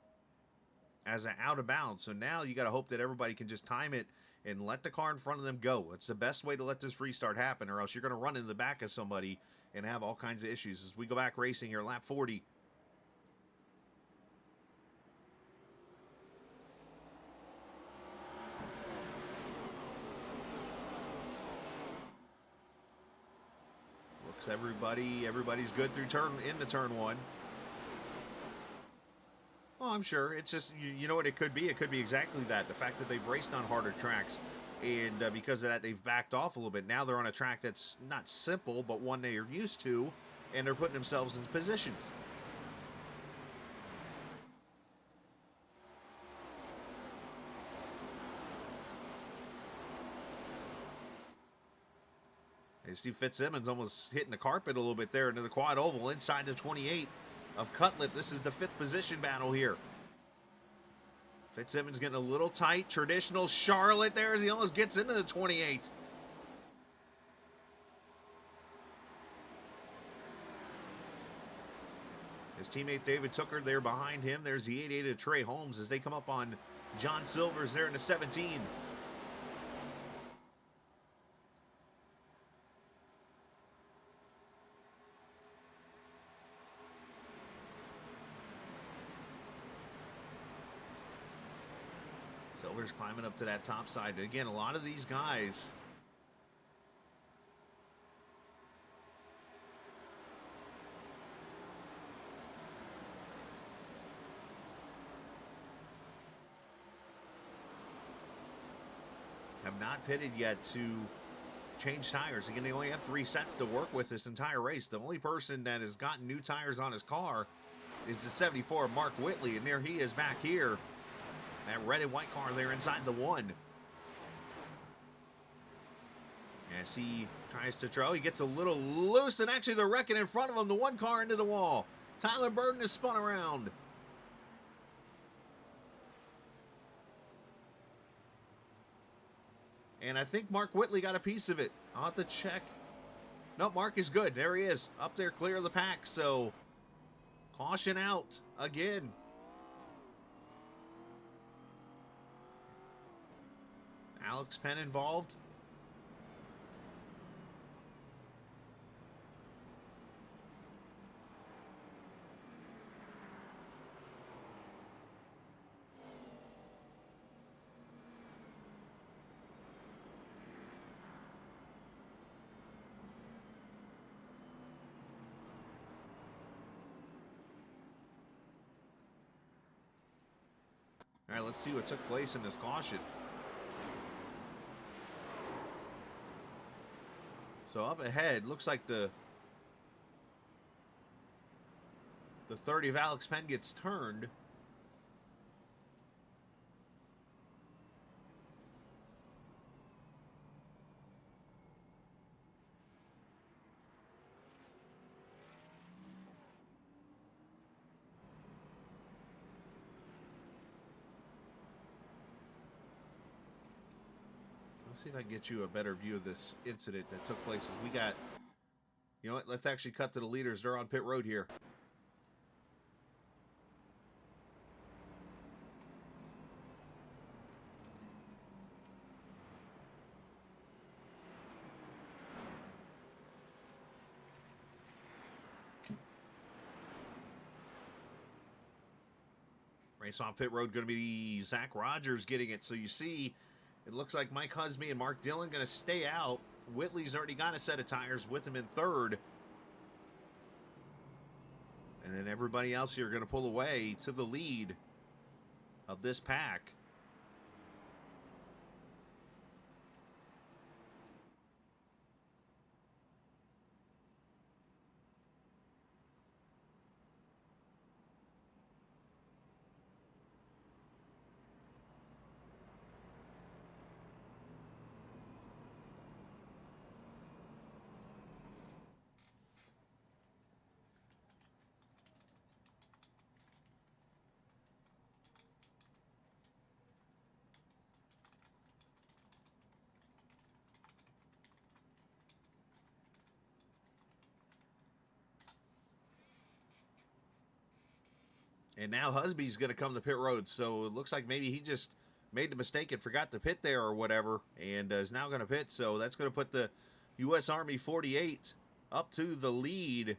as an out of bounds. So now you got to hope that everybody can just time it and let the car in front of them go. It's the best way to let this restart happen, or else you're going to run in the back of somebody and have all kinds of issues. As we go back racing here, lap 40. Looks everybody's good through into turn one. Well, I'm sure. It's just, you know what it could be? It could be exactly that. The fact that they've raced on harder tracks, and because of that, they've backed off a little bit. Now they're on a track that's not simple, but one they are used to, and they're putting themselves in positions. You see Fitzsimmons almost hitting the carpet a little bit there into the quad oval inside the 28 of Cutlip. This is the fifth position battle here. Fitzsimmons getting a little tight. Traditional Charlotte there as he almost gets into the 28. His teammate David Tooker there behind him. There's the 88 of Trey Holmes as they come up on John Silvers there in the 17. Silver's climbing up to that top side. Again, a lot of these guys have not pitted yet to change tires. Again, they only have 3 sets to work with this entire race. The only person that has gotten new tires on his car is the 74, Mark Whitley, and there he is back here. That red and white car there inside the one. As he tries to throw, he gets a little loose, and actually they're wrecking in front of him. The one car into the wall. Tyler Burton is spun around. And I think Mark Whitley got a piece of it. I'll have to check. No, Mark is good. There he is. Up there, clear of the pack. So, caution out again. Alex Penn involved. All right, let's see what took place in this caution. So up ahead, looks like the The 30 of Alex Penn gets turned. Let's see if I can get you a better view of this incident that took place. We got, you know what, let's actually cut to the leaders. They're on pit road here. Race on pit road going to be Zach Rogers getting it. So you see, it looks like Mike Husby and Mark Dillon going to stay out. Whitley's already got a set of tires with him in third. And then everybody else here going to pull away to the lead of this pack. And now Husby's going to come to pit road, so it looks like maybe he just made the mistake and forgot to pit there or whatever, and is now going to pit. So that's going to put the U.S. Army 48 up to the lead.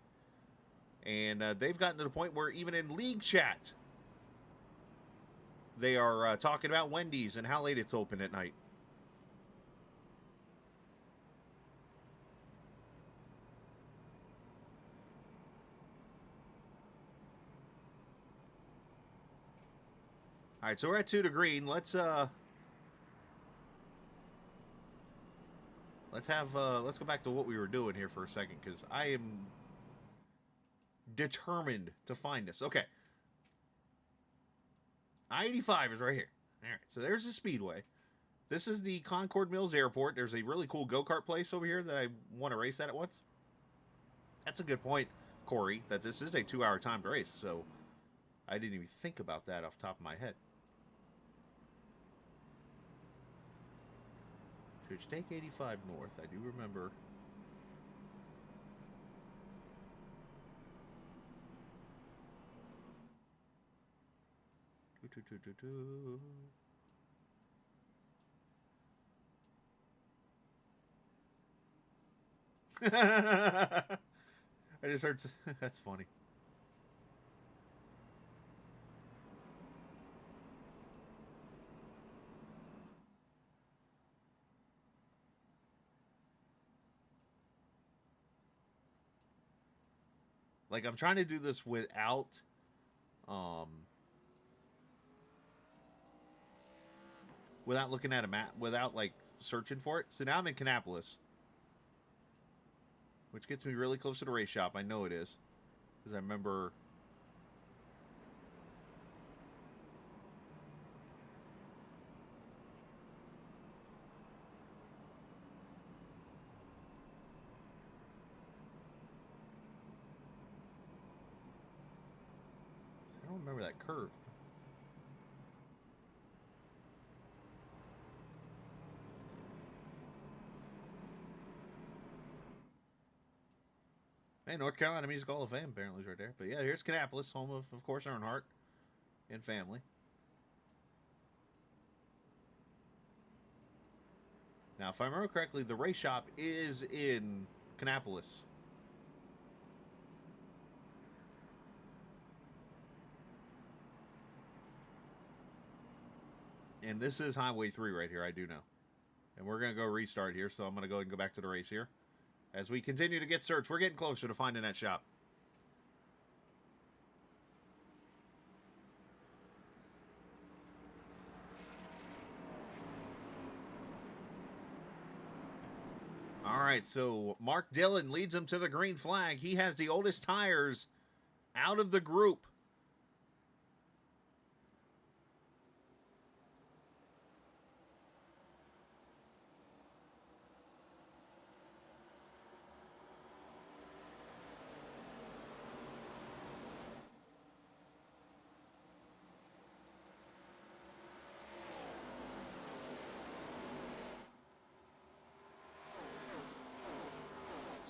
And they've gotten to the point where even in league chat, they are talking about Wendy's and how late it's open at night. All right, so we're at 2 to green. Let's go back to what we were doing here for a second, because I am determined to find this. Okay. I-85 is right here. All right, so there's the Speedway. This is the Concord Mills Airport. There's a really cool go-kart place over here that I want to race at once. That's a good point, Corey, that this is a 2-hour timed race, so I didn't even think about that off the top of my head. Should take 85 north. I do remember. I just heard. That's funny. Like, I'm trying to do this without, without looking at a map, without, like, searching for it. So now I'm in Kannapolis, which gets me really close to the race shop. I know it is, because I remember. I don't remember that curve. Hey, North Carolina Music Hall of Fame apparently is right there. But yeah, here's Kannapolis, home of course, Earnhardt and family. Now, if I remember correctly, the race shop is in Kannapolis. And this is Highway 3 right here, I do know. And we're going to go restart here, so I'm going to go ahead and go back to the race here. As we continue to get searched, we're getting closer to finding that shop. All right, so Mark Dillon leads him to the green flag. He has the oldest tires out of the group.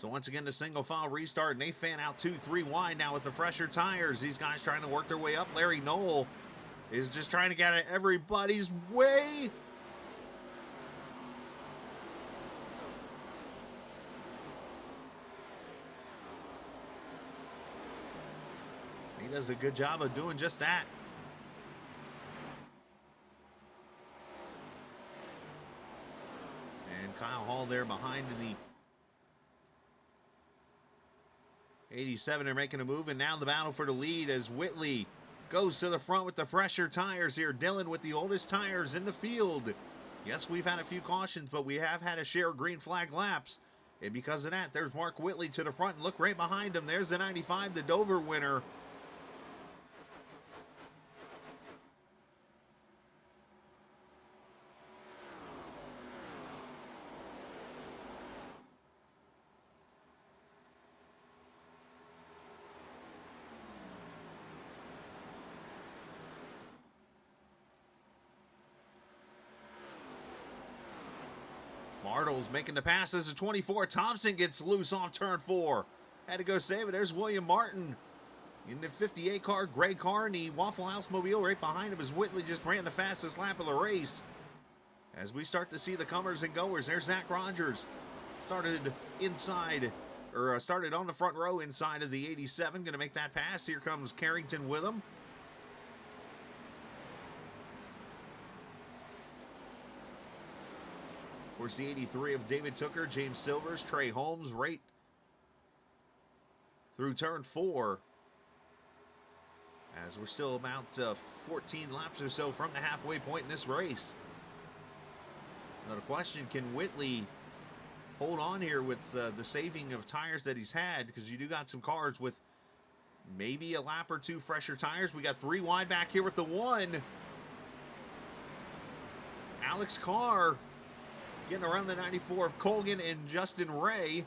So once again, the single file restart, and they fan out 2-3 wide now with the fresher tires. These guys trying to work their way up. Larry Knoll is just trying to get out of everybody's way. He does a good job of doing just that. And Kyle Hall there behind in the 87 are making a move, and now the battle for the lead as Whitley goes to the front with the fresher tires here. Dillon with the oldest tires in the field. Yes, we've had a few cautions, but we have had a share of green flag laps. And because of that, there's Mark Whitley to the front. And look right behind him. There's the 95, the Dover winner. Bartles making the passes to 24. Thompson gets loose off turn 4. Had to go save it. There's William Martin in the 58 car, gray car, and the Waffle House Mobile right behind him as Whitley just ran the fastest lap of the race. As we start to see the comers and goers, there's Zach Rogers. Started on the front row inside of the 87. Going to make that pass. Here comes Carrington with him. Of course, the 83 of David Tooker, James Silvers, Trey Holmes, right through turn 4. As we're still about 14 laps or so from the halfway point in this race. Now the question, can Whitley hold on here with the saving of tires that he's had? Because you do got some cars with maybe a lap or two fresher tires. We got 3 wide back here with the 1. Alex Carr getting around the 94 of Colgan and Justin Ray.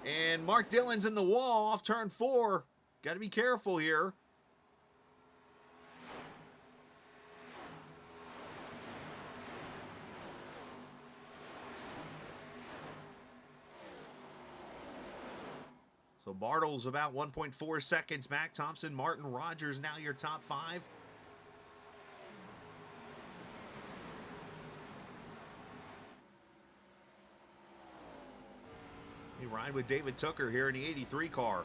And Mark Dillon's in the wall off turn 4. Got to be careful here. So Bartles about 1.4 seconds back. Thompson, Martin, Rogers now your top 5. You ride with David Tooker here in the 83 car.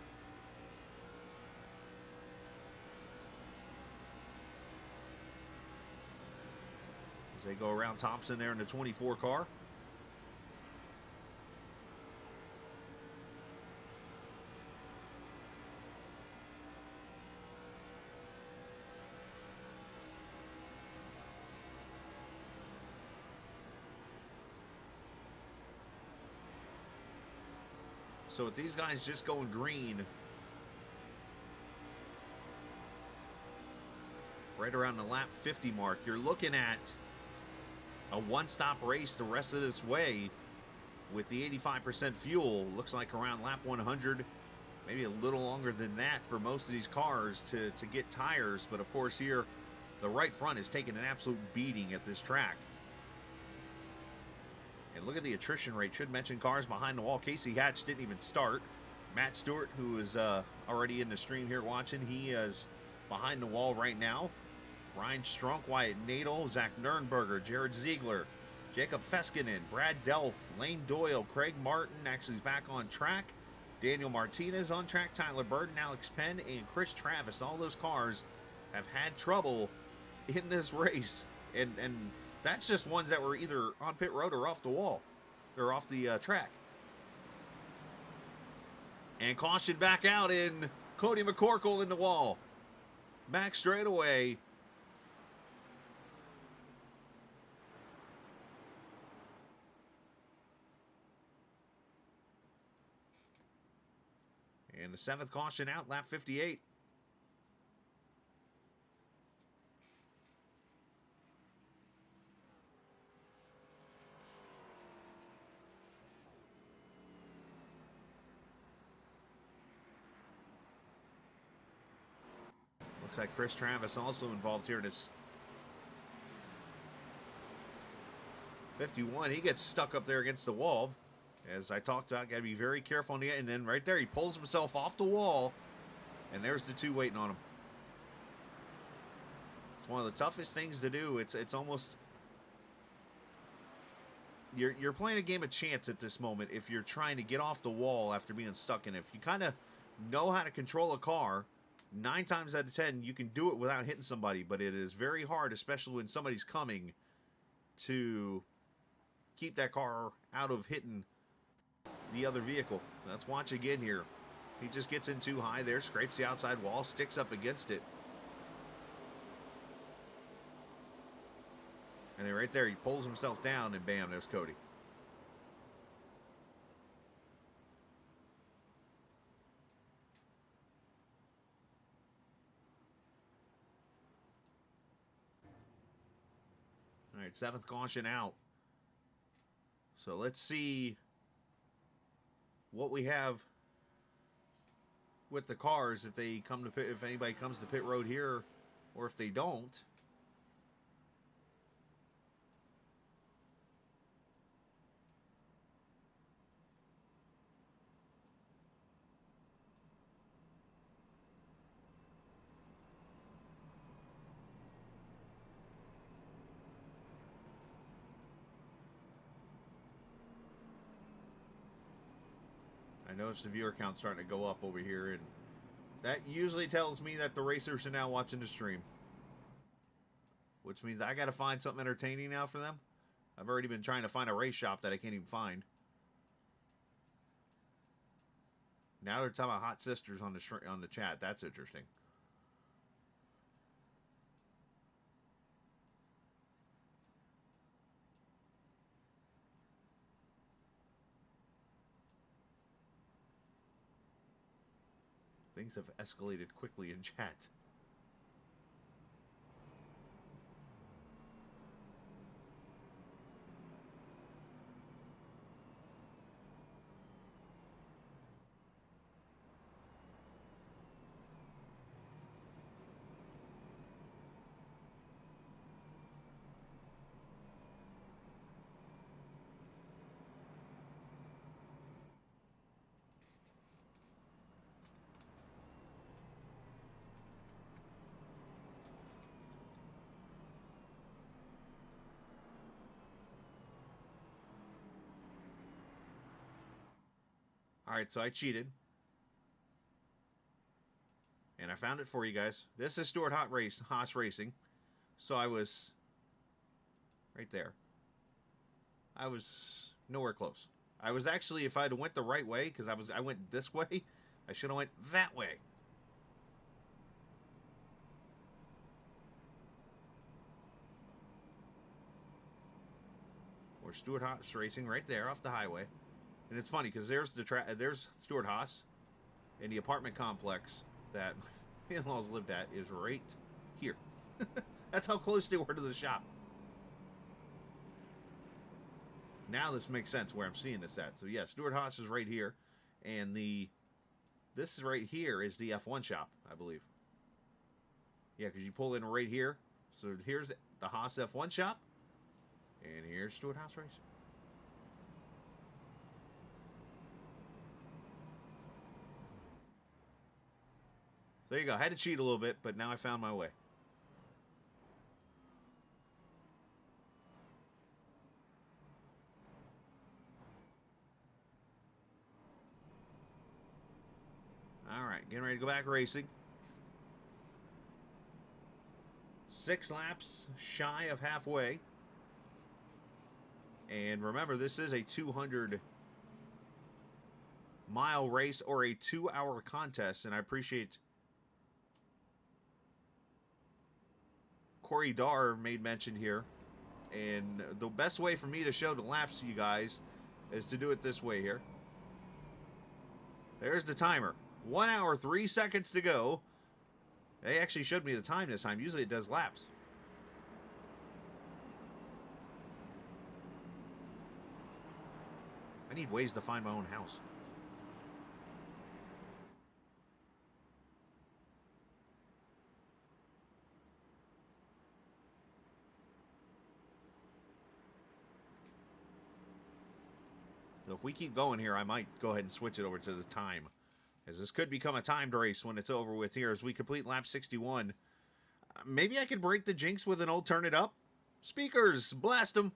As they go around Thompson there in the 24 car. So with these guys just going green, right around the lap 50 mark, you're looking at a one-stop race the rest of this way with the 85% fuel. Looks like around lap 100, maybe a little longer than that for most of these cars to get tires. But of course here, the right front is taking an absolute beating at this track. And look at the attrition rate. Should mention cars behind the wall. Casey Hatch didn't even start. Matt Stewart, who is already in the stream here watching, he is behind the wall right now. Ryan Strunk, Wyatt Nadel, Zach Nernberger, Jared Ziegler, Jacob Feskinen, Brad Delf, Lane Doyle, Craig Martin actually is back on track. Daniel Martinez on track, Tyler Burton, Alex Penn, and Chris Travis. All those cars have had trouble in this race. And that's just ones that were either on pit road or off the wall, or off the track. And caution back out in Cody McCorkle in the wall. Back straight away. And the 7th caution out, lap 58. Looks like Chris Travis also involved here in this 51. He gets stuck up there against the wall. As I talked about, got to be very careful on the end. And then right there, he pulls himself off the wall. And there's the 2 waiting on him. It's one of the toughest things to do. It's almost... You're playing a game of chance at this moment if you're trying to get off the wall after being stuck in it. If you kind of know how to control a car, 9 times out of 10, you can do it without hitting somebody. But it is very hard, especially when somebody's coming, to keep that car out of hitting the other vehicle. Let's watch again here. He just gets in too high there, scrapes the outside wall, sticks up against it. And then right there, he pulls himself down, and bam, there's Cody. All right, 7th caution out. So let's see what we have with the cars if they come to pit, if anybody comes to pit road here, or if they don't. I noticed the viewer count starting to go up over here, and that usually tells me that the racers are now watching the stream. Which means I got to find something entertaining now for them. I've already been trying to find a race shop that I can't even find. Now they're talking about hot sisters on the chat. That's interesting. Things have escalated quickly in chat. Alright, so I cheated. And I found it for you guys. This is Stuart Haas Racing. So I was right there. I was nowhere close. I was actually, if I'd went the right way, because I went this way, I should have went that way. Or Stuart Haas Racing right there off the highway. And it's funny because there's there's Stuart Haas, and the apartment complex that my in-laws lived at is right here. That's how close they were to the shop. Now this makes sense where I'm seeing this at. So yeah, Stuart Haas is right here, and this is right here is the F1 shop, I believe. Yeah, because you pull in right here. So here's the Haas F1 shop, and here's Stuart Haas Racing. So there you go. I had to cheat a little bit, but now I found my way. All right, getting ready to go back racing. 6 laps shy of halfway. And remember, this is a 200-mile race or a 2-hour contest, and I appreciate Corey Dar made mention here, and the best way for me to show the laps to you guys is to do it this way here. There's the timer. 1 hour, 3 seconds to go. They actually showed me the time this time. Usually it does laps. I need ways to find my own house. So if we keep going here, I might go ahead and switch it over to the time, as this could become a timed race when it's over with here as we complete lap 61. Maybe I could break the jinx with an old turn it up. Speakers, blast them.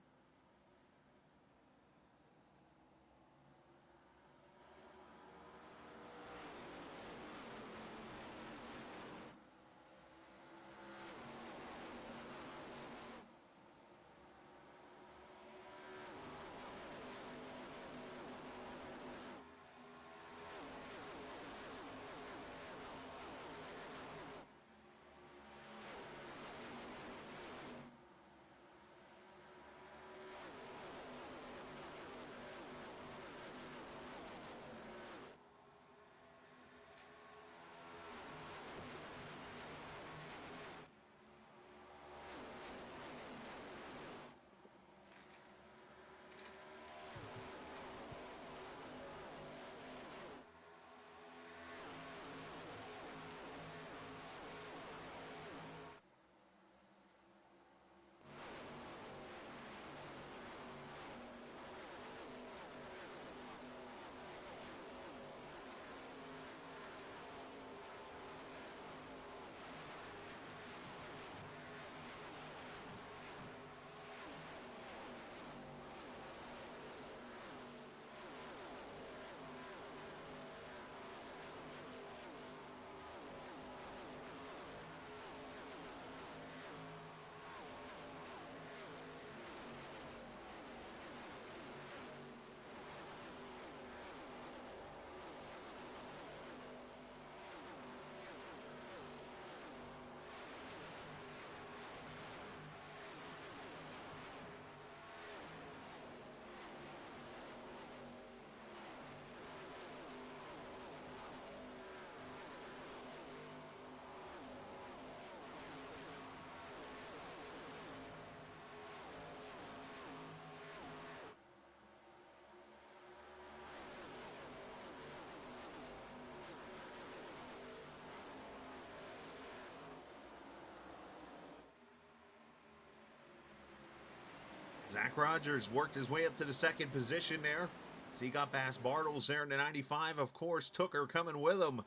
Zach Rogers worked his way up to the second position there. So he got past Bartles there in the 95. Of course, Tooker coming with him.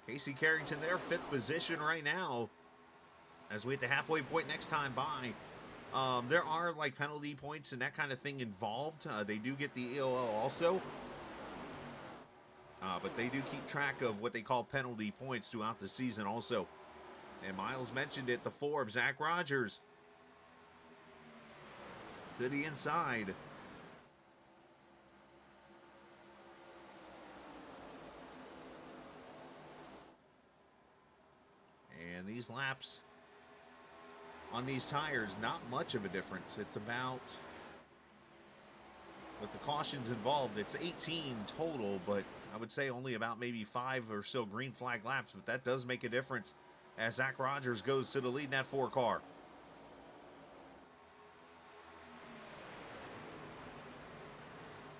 Casey Carrington there, 5th position right now. As we hit the halfway point next time by. There are like penalty points and that kind of thing involved. They do get the EOL also. But they do keep track of what they call penalty points throughout the season also. And Miles mentioned it, the 4 of Zach Rogers. To the inside. And these laps on these tires, not much of a difference. It's about, with the cautions involved, it's 18 total, but I would say only about maybe 5 or so green flag laps, but that does make a difference as Zach Rogers goes to the lead in that 4 car.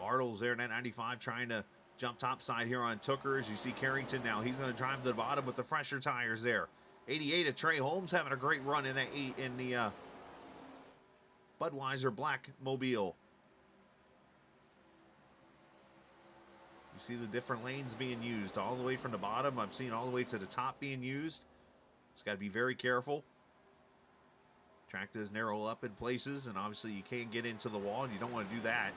Bartles there in that 95 trying to jump topside here on Tooker. As you see Carrington now, he's going to drive to the bottom with the fresher tires there. 88 of Trey Holmes having a great run in that 8 in the Budweiser Black Mobile. You see the different lanes being used all the way from the bottom. I'm seeing all the way to the top being used. It's got to be very careful. Track does narrow up in places, and obviously you can't get into the wall, and you don't want to do that.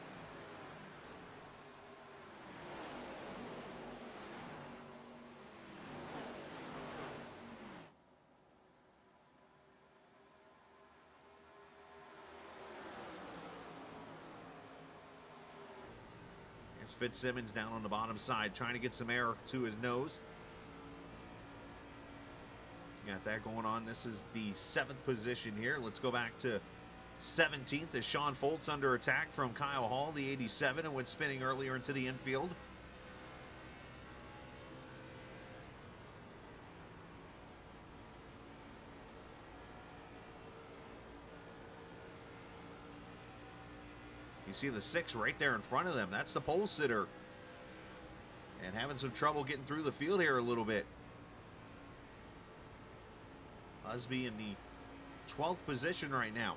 Fitzsimmons down on the bottom side, trying to get some air to his nose. Got that going on. This is the 7th position here. Let's go back to 17th as Sean Foltz under attack from Kyle Hall, the 87, and went spinning earlier into the infield. see the 6 right there in front of them. That's the pole sitter. And having some trouble getting through the field here a little bit. Husby in the 12th position right now.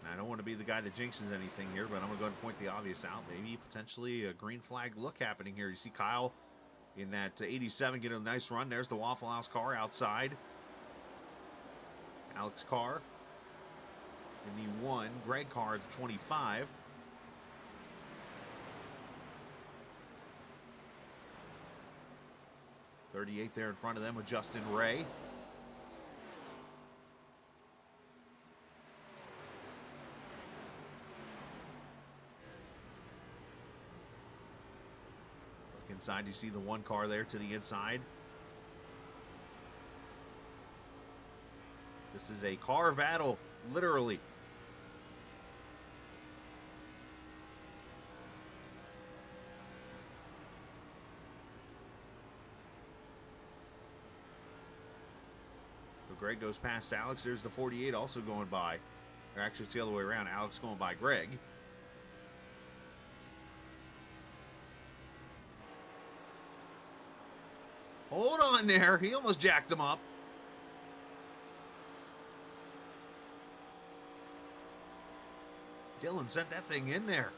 I don't want to be the guy that jinxes anything here, but I'm going to go ahead and point the obvious out. Maybe potentially a green flag look happening here. You see Kyle in that 87 get a nice run. There's the Waffle House car outside. Alex Carr in the 1. Greg Carr at the 25. .38 there in front of them with Justin Ray. Inside, you see the 1 car there to the inside. This is a car battle, literally. So Greg goes past Alex. There's the 48 also going by. Or actually, it's the other way around. Alex going by Greg. Hold on there. He almost jacked him up. Dylan sent that thing in there.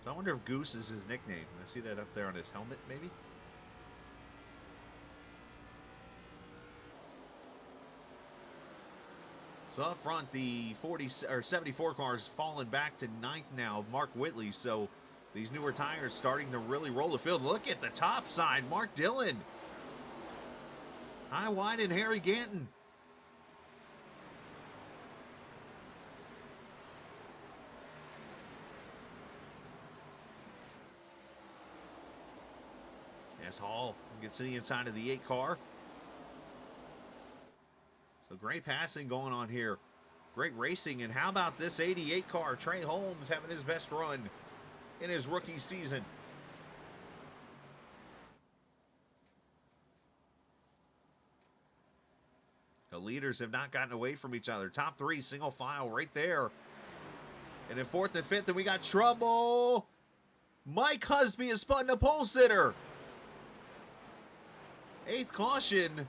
I wonder if Goose is his nickname. I see that up there on his helmet, maybe? So up front, the 74 cars falling back to 9th now. Mark Whitley. So these newer tires starting to really roll the field. Look at the top side. Mark Dillon. High, wide, and Harry Ganton. Yes, Hall gets to the inside of the 8 car. So great passing going on here. Great racing. And how about this 88 car? Trey Holmes having his best run in his rookie season. The leaders have not gotten away from each other. Top 3 single file right there. And in 4th and 5th, and we got trouble. Mike Husby is spun the pole sitter. 8th caution.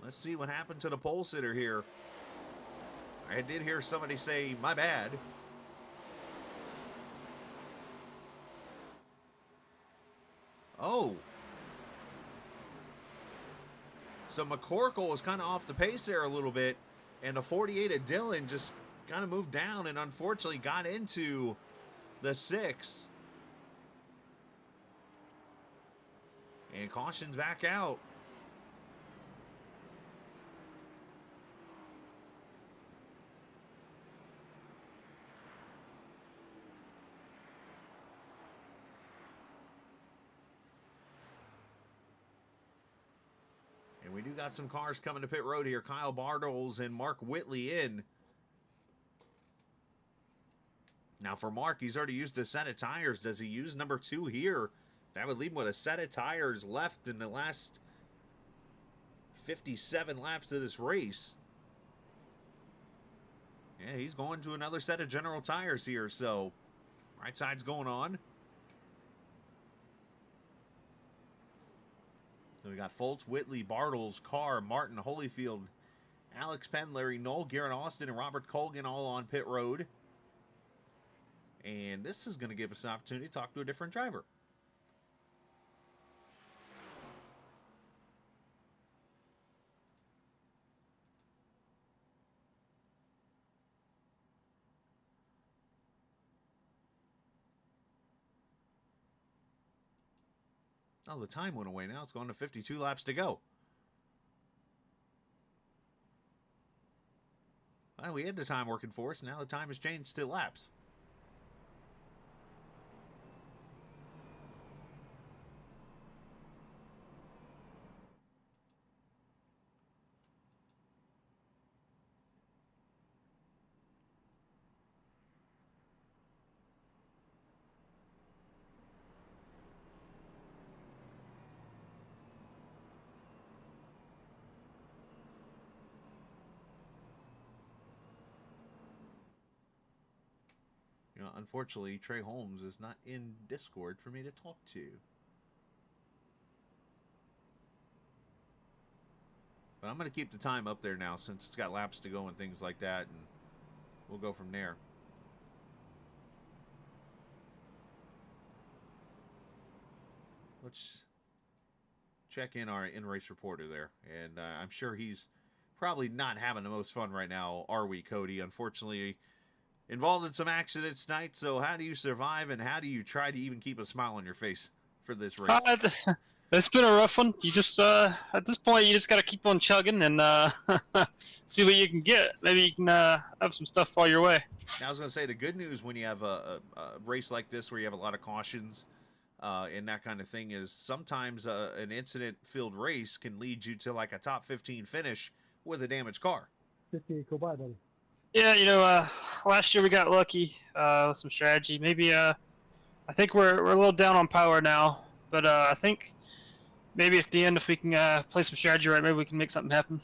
Let's see what happened to the pole sitter here. I did hear somebody say, my bad. Oh. So McCorkle was kind of off the pace there a little bit. And the 48 of Dillon just kind of moved down and unfortunately got into the 6. And caution's back out. We do got some cars coming to pit road here. Kyle Bartles and Mark Whitley in. Now for Mark, he's already used a set of tires. Does he use number 2 here? That would leave him with a set of tires left in the last 57 laps of this race. Yeah, he's going to another set of general tires here. So right side's going on. So we got Foltz, Whitley, Bartles, Carr, Martin, Holyfield, Alex Penn, Larry Knoll, Garrett Austin, and Robert Colgan all on pit road. And this is going to give us an opportunity to talk to a different driver. Oh, the time went away now. It's going to 52 laps to go. Well, we had the time working for us. Now the time has changed to laps. You know, unfortunately, Trey Holmes is not in Discord for me to talk to. But I'm going to keep the time up there now since it's got laps to go and things like that, and we'll go from there. Let's check in our in-race reporter there, and I'm sure he's probably not having the most fun right now, are we, Cody? Unfortunately, involved in some accidents tonight, so how do you survive, and how do you try to even keep a smile on your face for this race? It's been a rough one. You just, at this point, you just got to keep on chugging and see what you can get. Maybe you can have some stuff fall your way. Now, I was going to say, the good news when you have a race like this where you have a lot of cautions and that kind of thing is sometimes an incident-filled race can lead you to like a top 15 finish with a damaged car. 50, go by, buddy. Yeah, you know, last year we got lucky with some strategy. Maybe, I think we're a little down on power now, but I think maybe at the end, if we can play some strategy right, maybe we can make something happen.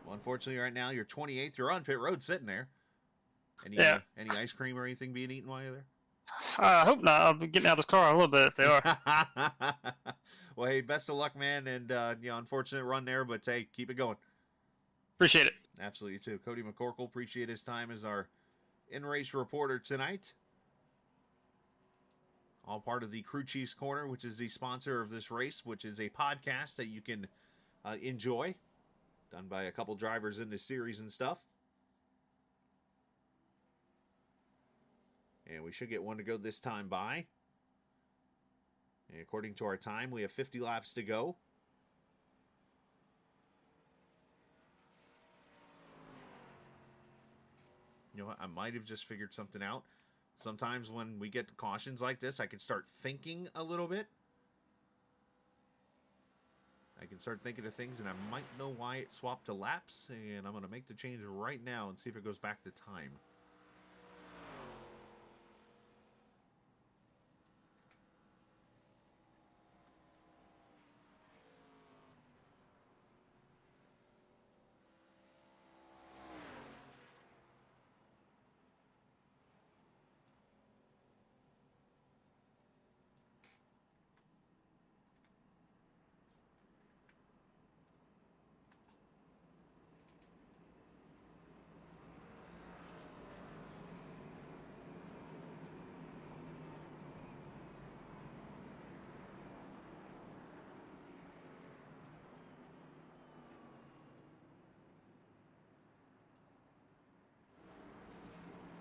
Well, unfortunately, right now, you're 28th. You're on pit road sitting there. Any ice cream or anything being eaten while you're there? I hope not. I'll be getting out of this car in a little bit if they are. Well, hey, best of luck, man. And, unfortunate run there, but, hey, keep it going. Appreciate it. Absolutely, too. Cody Mccorkle, appreciate his time as our in-race reporter tonight. All part of the Crew Chiefs Corner, which is the sponsor of this race, which is a podcast that you can enjoy. Done by a couple drivers in this series and stuff. And we should get one to go this time by. And according to our time, we have 50 laps to go. You know what? I might have just figured something out. Sometimes when we get cautions like this, I can start thinking a little bit. I can start thinking of things, and I might know why it swapped to laps. And I'm going to make the change right now and see if it goes back to time.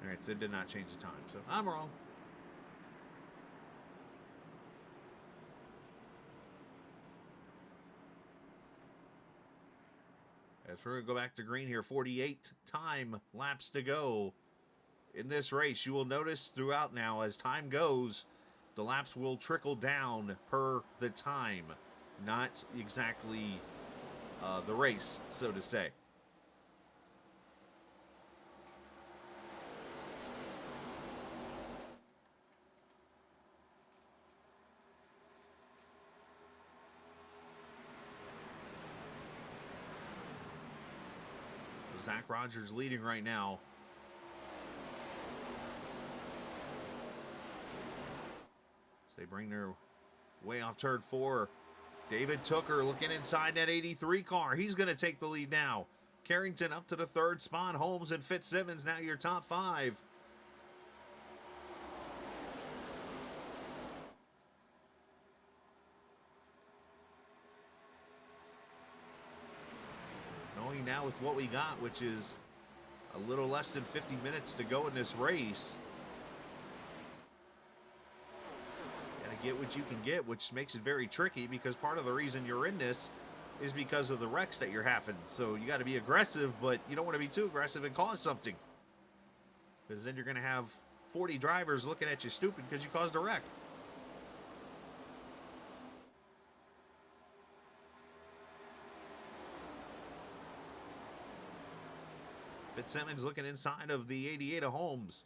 All right, so it did not change the time, so I'm wrong. As we're going to go back to green here, 48 time laps to go in this race. You will notice throughout now, as time goes, the laps will trickle down per the time, not exactly the race, so to say. Zach Rogers leading right now. So they bring their way off turn 4. David Tooker looking inside that 83 car. He's going to take the lead now. Carrington up to the 3rd spot. Holmes and Fitzsimmons now your top 5. Knowing now with what we got, which is a little less than 50 minutes to go in this race, gotta get what you can get, which makes it very tricky because part of the reason you're in this is because of the wrecks that you're having. So you got to be aggressive, but you don't want to be too aggressive and cause something, because then you're going to have 40 drivers looking at you stupid because you caused a wreck. Fitzsimmons looking inside of the 88 of Holmes.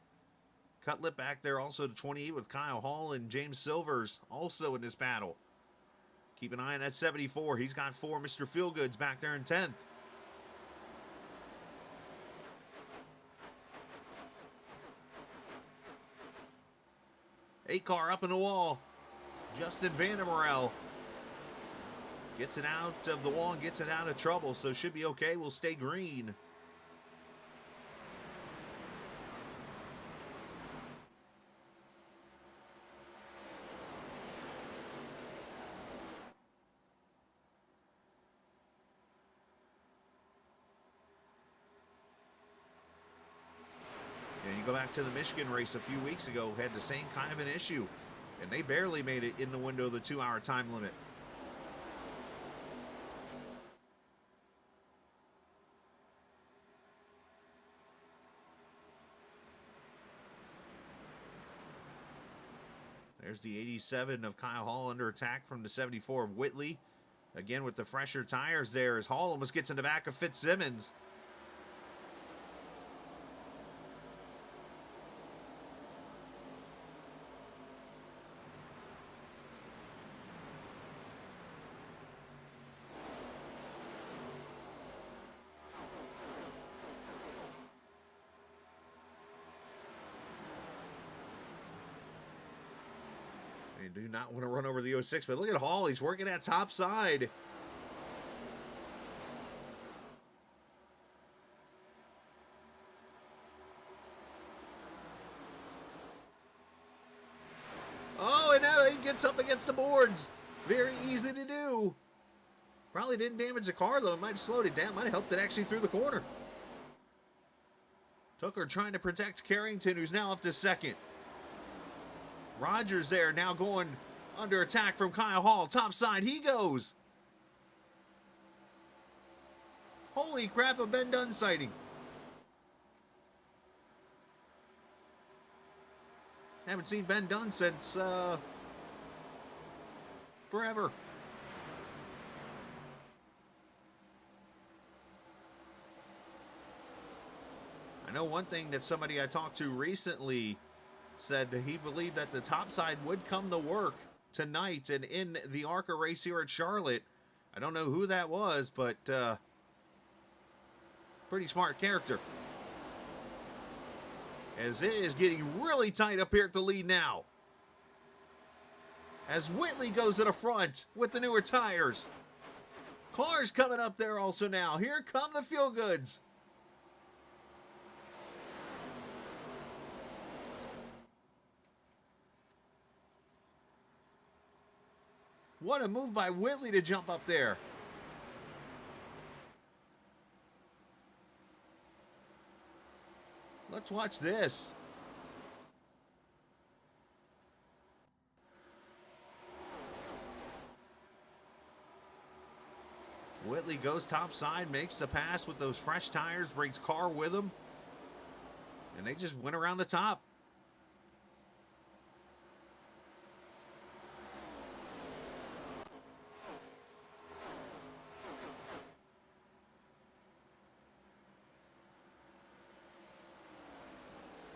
Cutlip back there also to 28 with Kyle Hall, and James Silvers also in this battle. Keep an eye on that 74. He's got 4 Mr. Feelgoods back there in 10th. Eight car up in the wall. Justin Vandermerel gets it out of the wall and gets it out of trouble, so should be okay. We'll stay green. Go back to the Michigan race a few weeks ago, had the same kind of an issue, and they barely made it in the window of the 2-hour time limit. There's the 87 of Kyle Hall under attack from the 74 of Whitley. Again with the fresher tires there as Hall almost gets in the back of Fitzsimmons. They do not want to run over the 06, but look at Hall. He's working that top side. Oh, and now he gets up against the boards. Very easy to do. Probably didn't damage the car, though. It might have slowed it down. Might have helped it actually through the corner. Tucker trying to protect Carrington, who's now up to 2nd. Rogers there now going under attack from Kyle Hall. Top side, he goes. Holy crap, a Ben Dunn sighting. Haven't seen Ben Dunn since forever. I know one thing that somebody I talked to recently said that he believed that the top side would come to work tonight and in the ARCA race here at Charlotte. I don't know who that was, but pretty smart character. As it is getting really tight up here at the lead now. As Whitley goes to the front with the newer tires. Cars coming up there also now. Here come the Feelgoods. What a move by Whitley to jump up there. Let's watch this. Whitley goes topside, makes the pass with those fresh tires, brings Carr with him. And they just went around the top.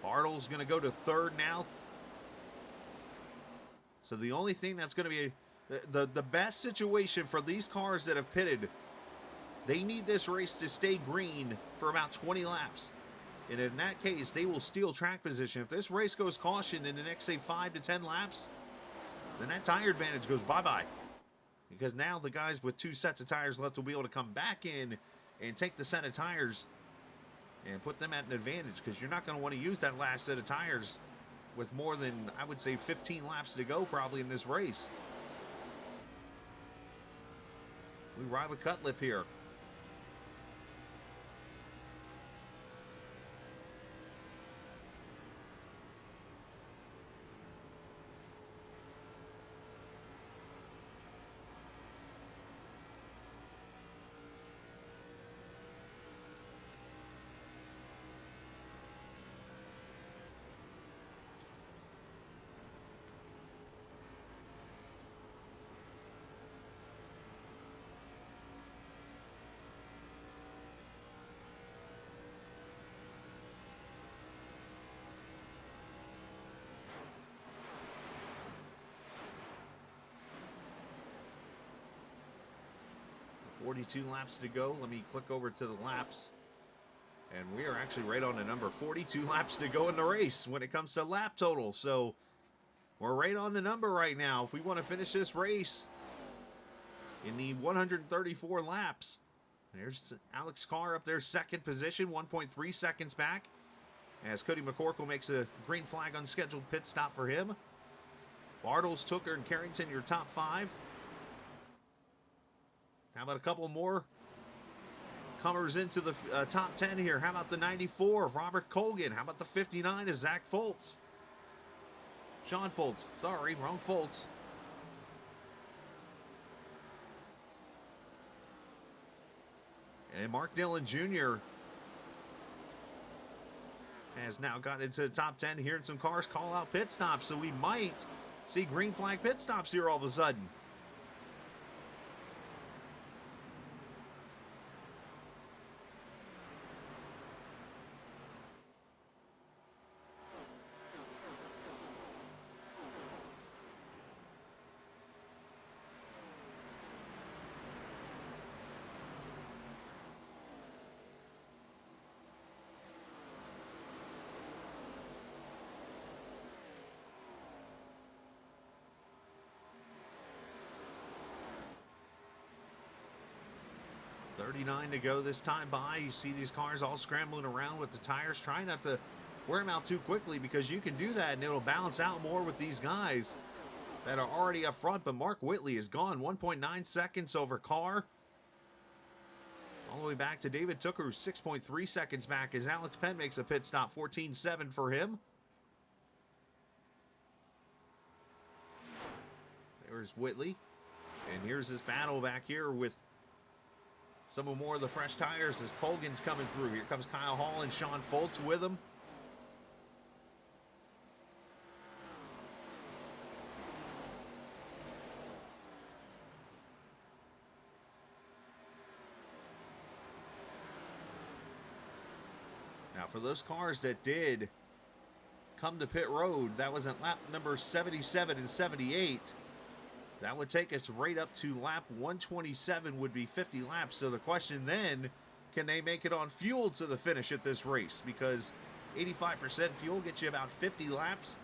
Bartle's going to go to 3rd now. So the only thing that's going to be the best situation for these cars that have pitted, they need this race to stay green for about 20 laps. And in that case, they will steal track position. If this race goes caution in the next, say, 5 to 10 laps, then that tire advantage goes bye-bye. Because now the guys with 2 sets of tires left will be able to come back in and take the set of tires and put them at an advantage, because you're not going to want to use that last set of tires with more than, I would say, 15 laps to go probably in this race. We ride with Cutlip here. .42 laps to go. Let me click over to the laps. And we are actually right on the number. 42 laps to go in the race when it comes to lap total. So we're right on the number right now. If we want to finish this race in the 134 laps. There's Alex Carr up there, second position, 1.3 seconds back. As Cody Mccorkle makes a green flag unscheduled pit stop for him. Bartles, Tooker, and Carrington, your top 5. How about a couple more comers into the top 10 here? How about the 94 of Robert Colgan? How about the 59 of Zach Foltz? Sean Foltz. Sorry, wrong Foltz. And Mark Dillon Jr. has now gotten into the top 10. Hearing some cars call out pit stops, so we might see green flag pit stops here all of a sudden. .39 to go this time by. You see these cars all scrambling around with the tires, trying not to wear them out too quickly, because you can do that and it'll balance out more with these guys that are already up front. But Mark Whitley is gone, 1.9 seconds over Carr. All the way back to David Tooker, 6.3 seconds back as Alex Penn makes a pit stop, 14.7 for him. There's Whitley. And here's this battle back here with some more of the fresh tires as Colgan's coming through. Here comes Kyle Hall and Sean Foltz with him. Now, for those cars that did come to pit road, that was at lap number 77 and 78. That would take us right up to lap 127, would be 50 laps. So the question then, can they make it on fuel to the finish at this race? Because 85% fuel gets you about 50 laps.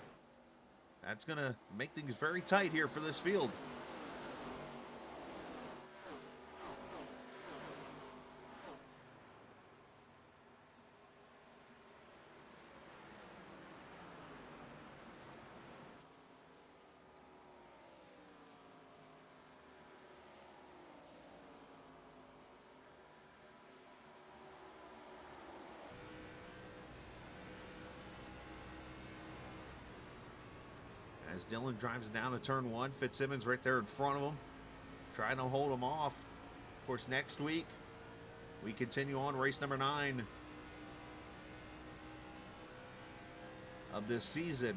That's going to make things very tight here for this field. As Dillon drives down to turn 1, Fitzsimmons right there in front of him, trying to hold him off. Of course, next week, we continue on race number 9 of this season.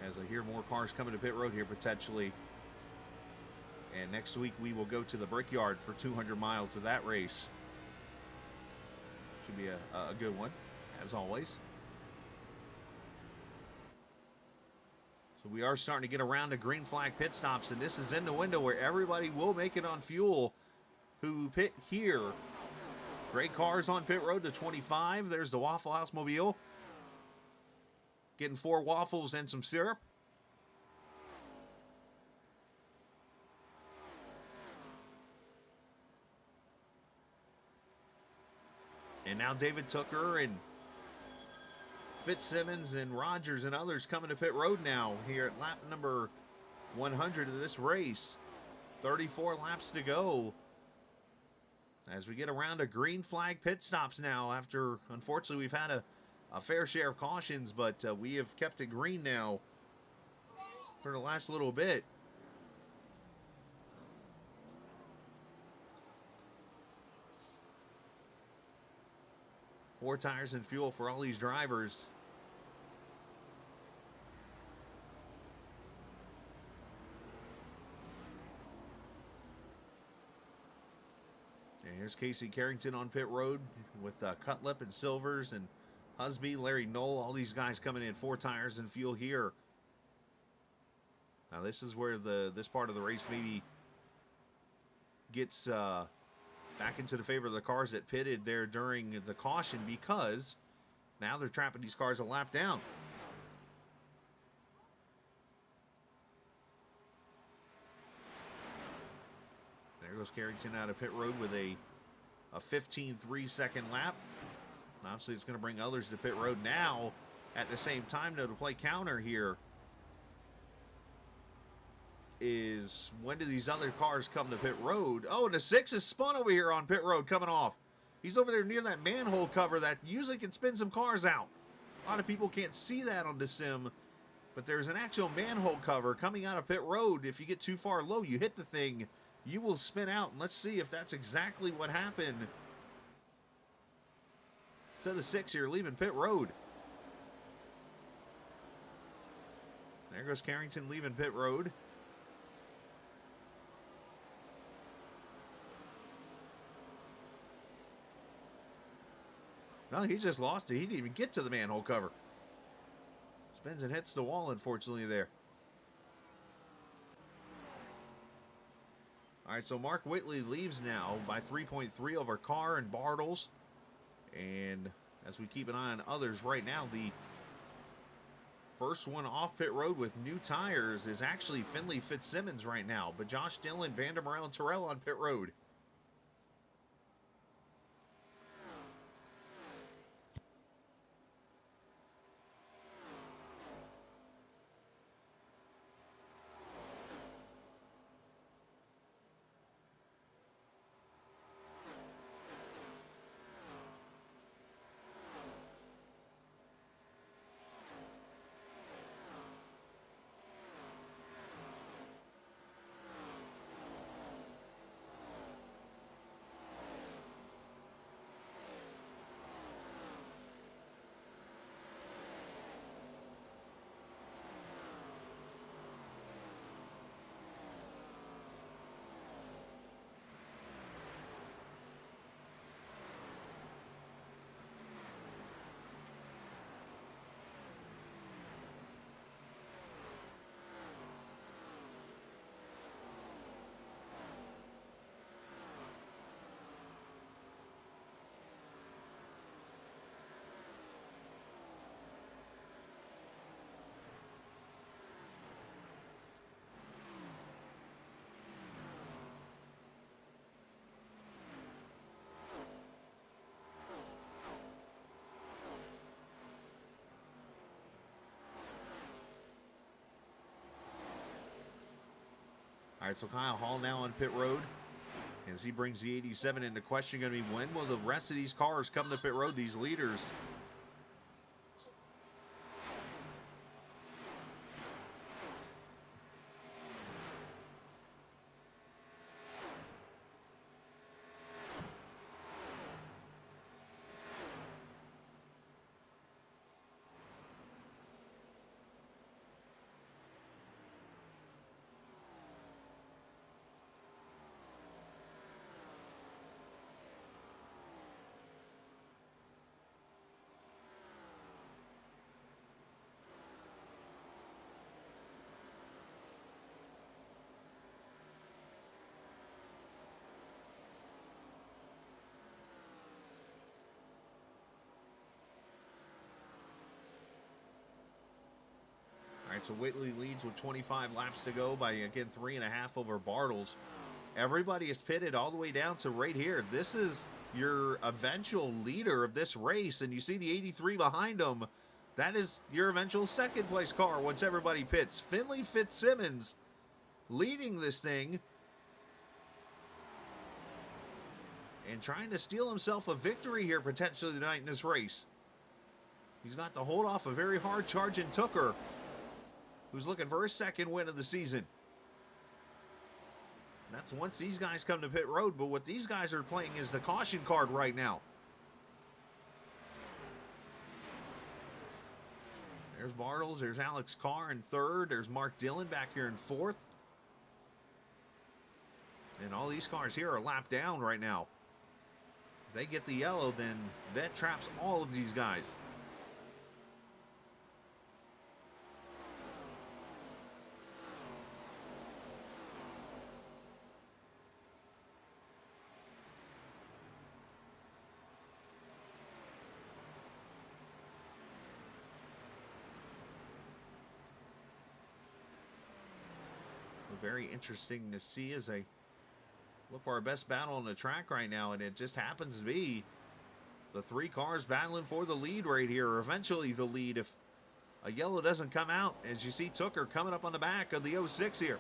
As I hear more cars coming to pit road here, potentially. And next week, we will go to the Brickyard for 200 miles of that race. Should be a good one, as always. So we are starting to get around to green flag pit stops, and this is in the window where everybody will make it on fuel who pit here. Great cars on pit road to 25. There's the Waffle House Mobile. Getting 4 waffles and some syrup. And now David Tooker and Fitzsimmons and Rogers and others coming to pit road now here at lap number 100 of this race. 34 laps to go as we get around to green flag pit stops now after, unfortunately, we've had a fair share of cautions, but we have kept it green now for the last little bit. Four tires and fuel for all these drivers. And here's Casey Carrington on pit road with Cutlip and Silvers and Husby, Larry Knoll, all these guys coming in. Four tires and fuel here. Now this is where this part of the race maybe gets back into the favor of the cars that pitted there during the caution, because now they're trapping these cars a lap down. There goes Carrington out of pit road with a 15.3 second lap. Obviously, it's going to bring others to pit road now. At the same time, though, to play counter here is, when do these other cars come to pit road? Oh, and the 6 is spun over here on pit road coming off. He's over there near that manhole cover that usually can spin some cars out. A lot of people can't see that on the sim, but there's an actual manhole cover coming out of pit road. If you get too far low, you hit the thing, you will spin out. And let's see if that's exactly what happened to the 6 here leaving pit road. There goes Carrington leaving pit road. No, he just lost it. He didn't even get to the manhole cover. Spins and hits the wall, unfortunately, there. All right, so Mark Whitley leaves now by 3.3 over Carr and Bartles. And as we keep an eye on others right now, the first one off pit road with new tires is actually Finley Fitzsimmons right now. But Josh Dillon, Vandermeer, and Terrell on pit road. All right, so Kyle Hall now on pit road as he brings the 87 into question. Going to be, when will the rest of these cars come to pit road, these leaders? All right, so Whitley leads with 25 laps to go by, again, 3.5 over Bartles. Everybody is pitted all the way down to right here. This is your eventual leader of this race, and you see the 83 behind him. That is your eventual second place car once everybody pits. Finley Fitzsimmons leading this thing and trying to steal himself a victory here potentially tonight in this race. He's got to hold off a very hard charging Tooker, who's looking for his second win of the season. And that's once these guys come to pit road, but what these guys are playing is the caution card right now. There's Bartles, there's Alex Carr in third, there's Mark Dillon back here in fourth. And all these cars here are lapped down right now. If they get the yellow, then that traps all of these guys. Very interesting to see as they look for our best battle on the track right now, and it just happens to be the three cars battling for the lead right here, or eventually the lead if a yellow doesn't come out, as you see Tooker coming up on the back of the 06 here.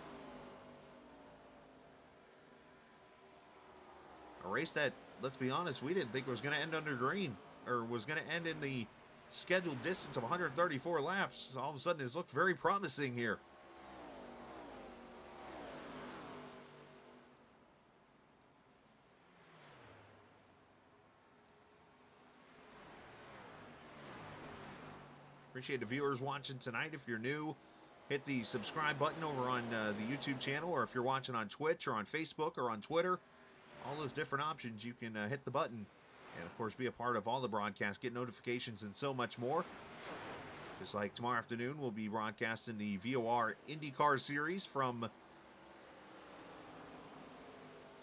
A race that, let's be honest, we didn't think was going to end under green, or was going to end in the scheduled distance of 134 laps. All of a sudden it's looked very promising here. Appreciate the viewers watching tonight. If you're new, hit the subscribe button over on the YouTube channel, or if you're watching on Twitch or on Facebook or on Twitter, all those different options, you can hit the button and, of course, be a part of all the broadcasts, get notifications, and so much more. Just like tomorrow afternoon, we'll be broadcasting the VOR IndyCar series from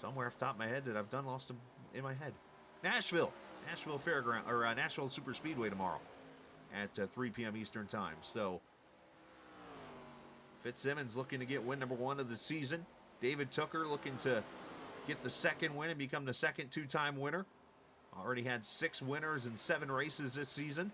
somewhere off the top of my head that I've done lost them in my head. Nashville Fairground, or Nashville Super Speedway tomorrow at 3 p.m. Eastern Time. So Fitzsimmons looking to get win number 1 of the season. David Tooker looking to get the second win and become the second two-time winner. Already had 6 winners in 7 races this season.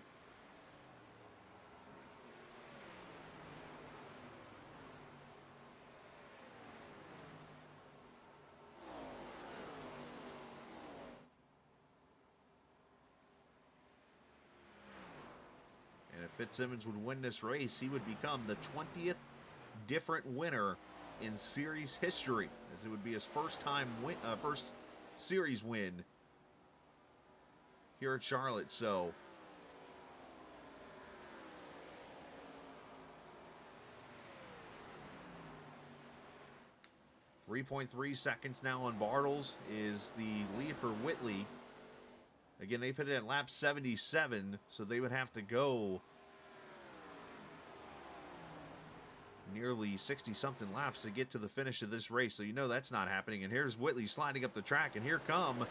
And if Fitzsimmons would win this race, he would become the 20th different winner in series history, as it would be his first series win here at Charlotte. So 3.3 seconds now on Bartles is the lead for Whitley. Again, they put it at lap 77, so they would have to go nearly 60-something laps to get to the finish of this race. So you know that's not happening. And here's Whitley sliding up the track, and here come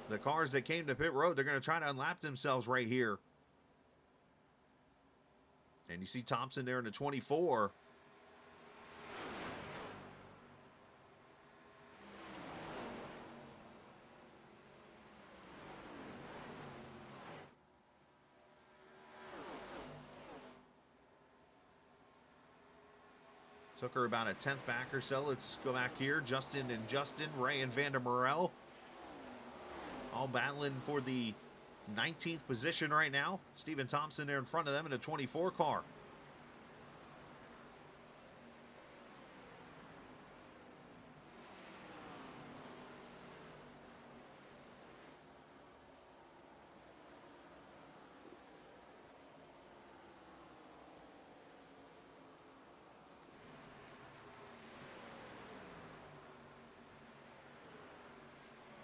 the cars that came to pit road. They're going to try to unlap themselves right here. And you see Thompson there in the 24. Took her about a 10th back or so. Let's go back here. Justin, Ray and Vander Morel all battling for the 19th position right now. Stephen Thompson there in front of them in a 24 car.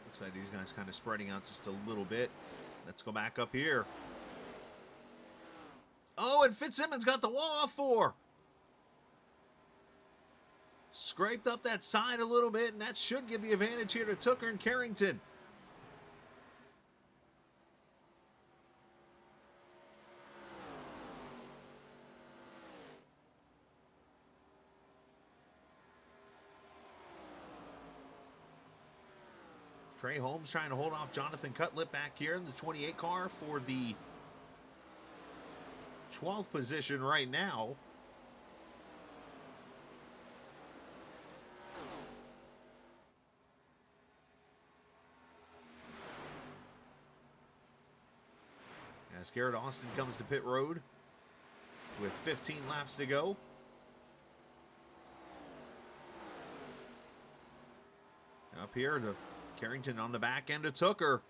Looks like these guys kind of spreading out just a little bit. Let's go back up here. Oh, and Fitzsimmons got the wall off for. Scraped up that side a little bit, and that should give the advantage here to Tooker and Carrington. Trey Holmes trying to hold off Jonathan Cutlip back here in the 28 car for the 12th position right now. As Garrett Austin comes to pit road with 15 laps to go. Up here, the Carrington on the back end of Tooker.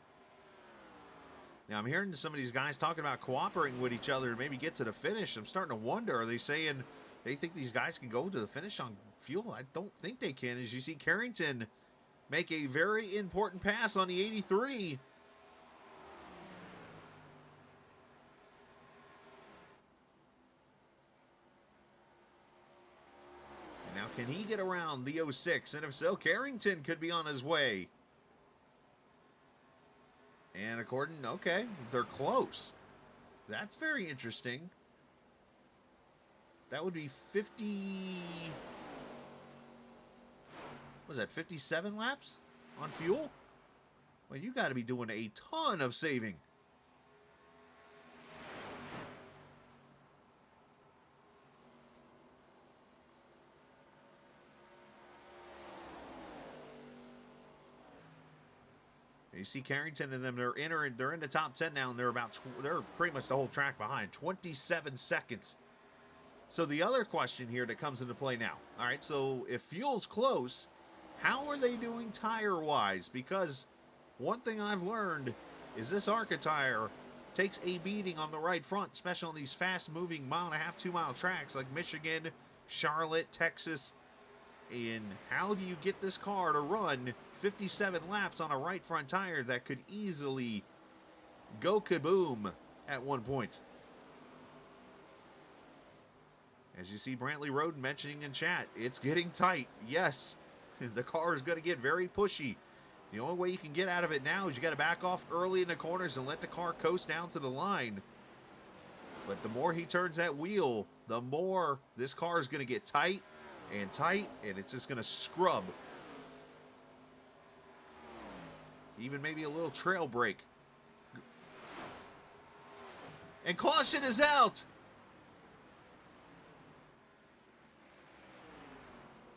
Now, I'm hearing some of these guys talking about cooperating with each other to maybe get to the finish. I'm starting to wonder, are they saying they think these guys can go to the finish on fuel? I don't think they can, as you see Carrington make a very important pass on the 83. Now, can he get around the 06? And if so, Carrington could be on his way. And according, okay, they're close. That's very interesting. That would be 50... What was that, 57 laps on fuel? Well, you got to be doing a ton of saving. You see Carrington and them, they're in the top 10 now, and they're pretty much the whole track behind. 27 seconds. So the other question here that comes into play now. All right, so if fuel's close, how are they doing tire-wise? Because one thing I've learned is this ARCA tire takes a beating on the right front, especially on these fast-moving mile-and-a-half, 2-mile tracks like Michigan, Charlotte, Texas. And how do you get this car to run 57 laps on a right front tire that could easily go kaboom at one point? As you see Brantley Roden mentioning in chat, it's getting tight. Yes, the car is going to get very pushy. The only way you can get out of it now is you got to back off early in the corners and let the car coast down to the line. But the more he turns that wheel, the more this car is going to get tight, and it's just going to scrub. Even maybe a little trail brake. And caution is out!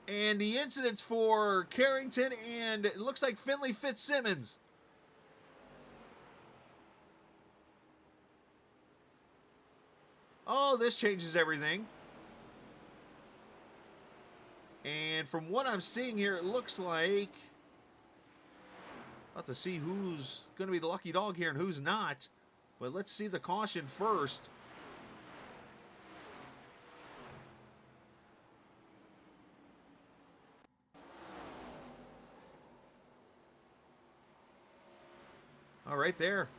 And the incident's for Carrington and it looks like Finley Fitzsimmons. Oh, this changes everything. And from what I'm seeing here, it looks like... I'll have to see who's going to be the lucky dog here and who's not. But let's see the caution first. Oh, right there.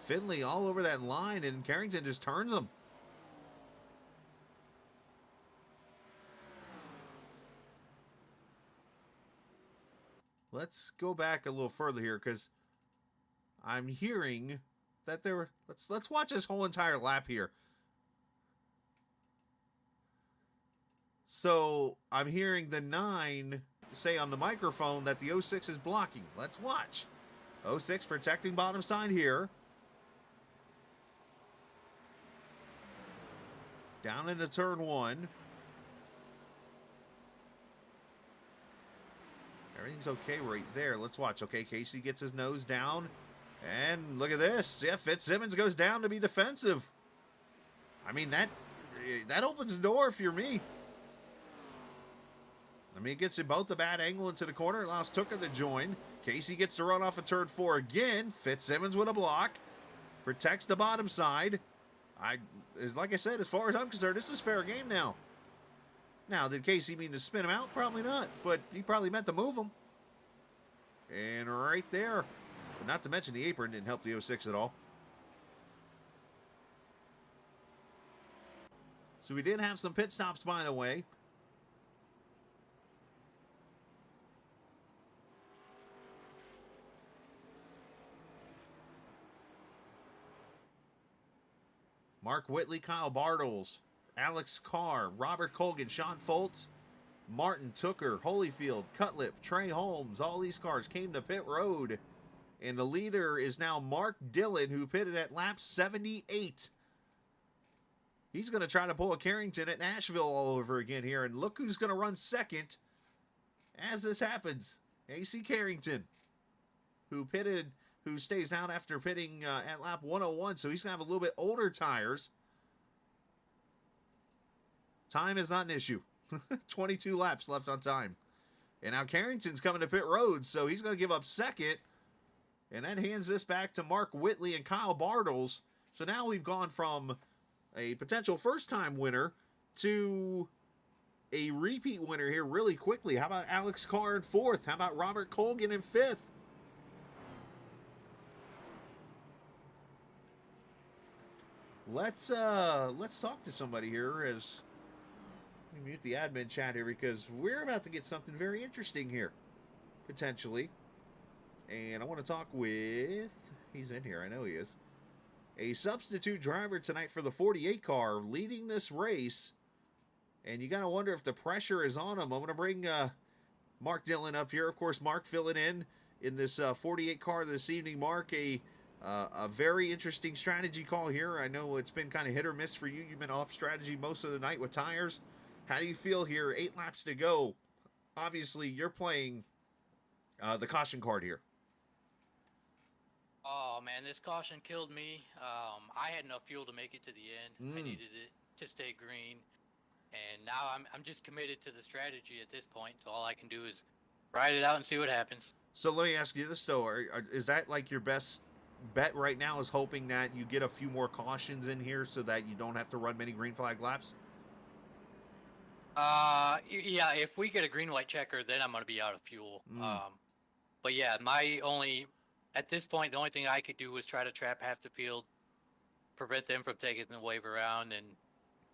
Finley all over that line, and Carrington just turns them. Let's go back a little further here, because I'm hearing that there were... Let's watch this whole entire lap here. So, I'm hearing the 9 say on the microphone that the 06 is blocking. Let's watch. 06 protecting bottom side here. Down into turn 1. Everything's okay right there. Let's watch. Okay, Casey gets his nose down. And look at this. Yeah, Fitzsimmons goes down to be defensive. I mean, that opens the door if you're me. I mean, it gets you both a bad angle into the corner. It allows Tooker to join. Casey gets to run off of turn 4 again. Fitzsimmons with a block. Protects the bottom side. Like I said, as far as I'm concerned, this is fair game now. Now, did Casey mean to spin him out? Probably not, but he probably meant to move him. And right there. But not to mention the apron didn't help the 06 at all. So we did have some pit stops, by the way. Mark Whitley, Kyle Bartles, Alex Carr, Robert Colgan, Sean Foltz, Martin Tooker, Holyfield, Cutlip, Trey Holmes. All these cars came to pit road. And the leader is now Mark Dillon, who pitted at lap 78. He's going to try to pull a Carrington at Nashville all over again here. And look who's going to run second as this happens. AC Carrington, who stays down after pitting at lap 101. So he's going to have a little bit older tires. Time is not an issue. 22 laps left on time. And now Carrington's coming to pit road, so he's going to give up second. And that hands this back to Mark Whitley and Kyle Bartles. So now we've gone from a potential first-time winner to a repeat winner here really quickly. How about Alex Carr in fourth? How about Robert Colgan in fifth? Let's talk to somebody here as let me mute the admin chat here because we're about to get something very interesting here, potentially. And I want to talk with, he's in here, I know he is, a substitute driver tonight for the 48 car leading this race. And you got to wonder if the pressure is on him. I'm going to bring Mark Dillon up here. Of course, Mark filling in this 48 car this evening. Mark, a very interesting strategy call here. I know it's been kind of hit or miss for you. You've been off strategy most of the night with tires. How do you feel here? 8 laps to go. Obviously, you're playing the caution card here. Oh man, this caution killed me. I had enough fuel to make it to the end. I needed it to stay green, and now I'm just committed to the strategy at this point. So all I can do is ride it out and see what happens. So let me ask you this though: is that like your best bet right now? Is hoping that you get a few more cautions in here so that you don't have to run many green flag laps? Yeah. If we get a green-white checker, then I'm gonna be out of fuel. But yeah, at this point, the only thing I could do was try to trap half the field, prevent them from taking the wave around,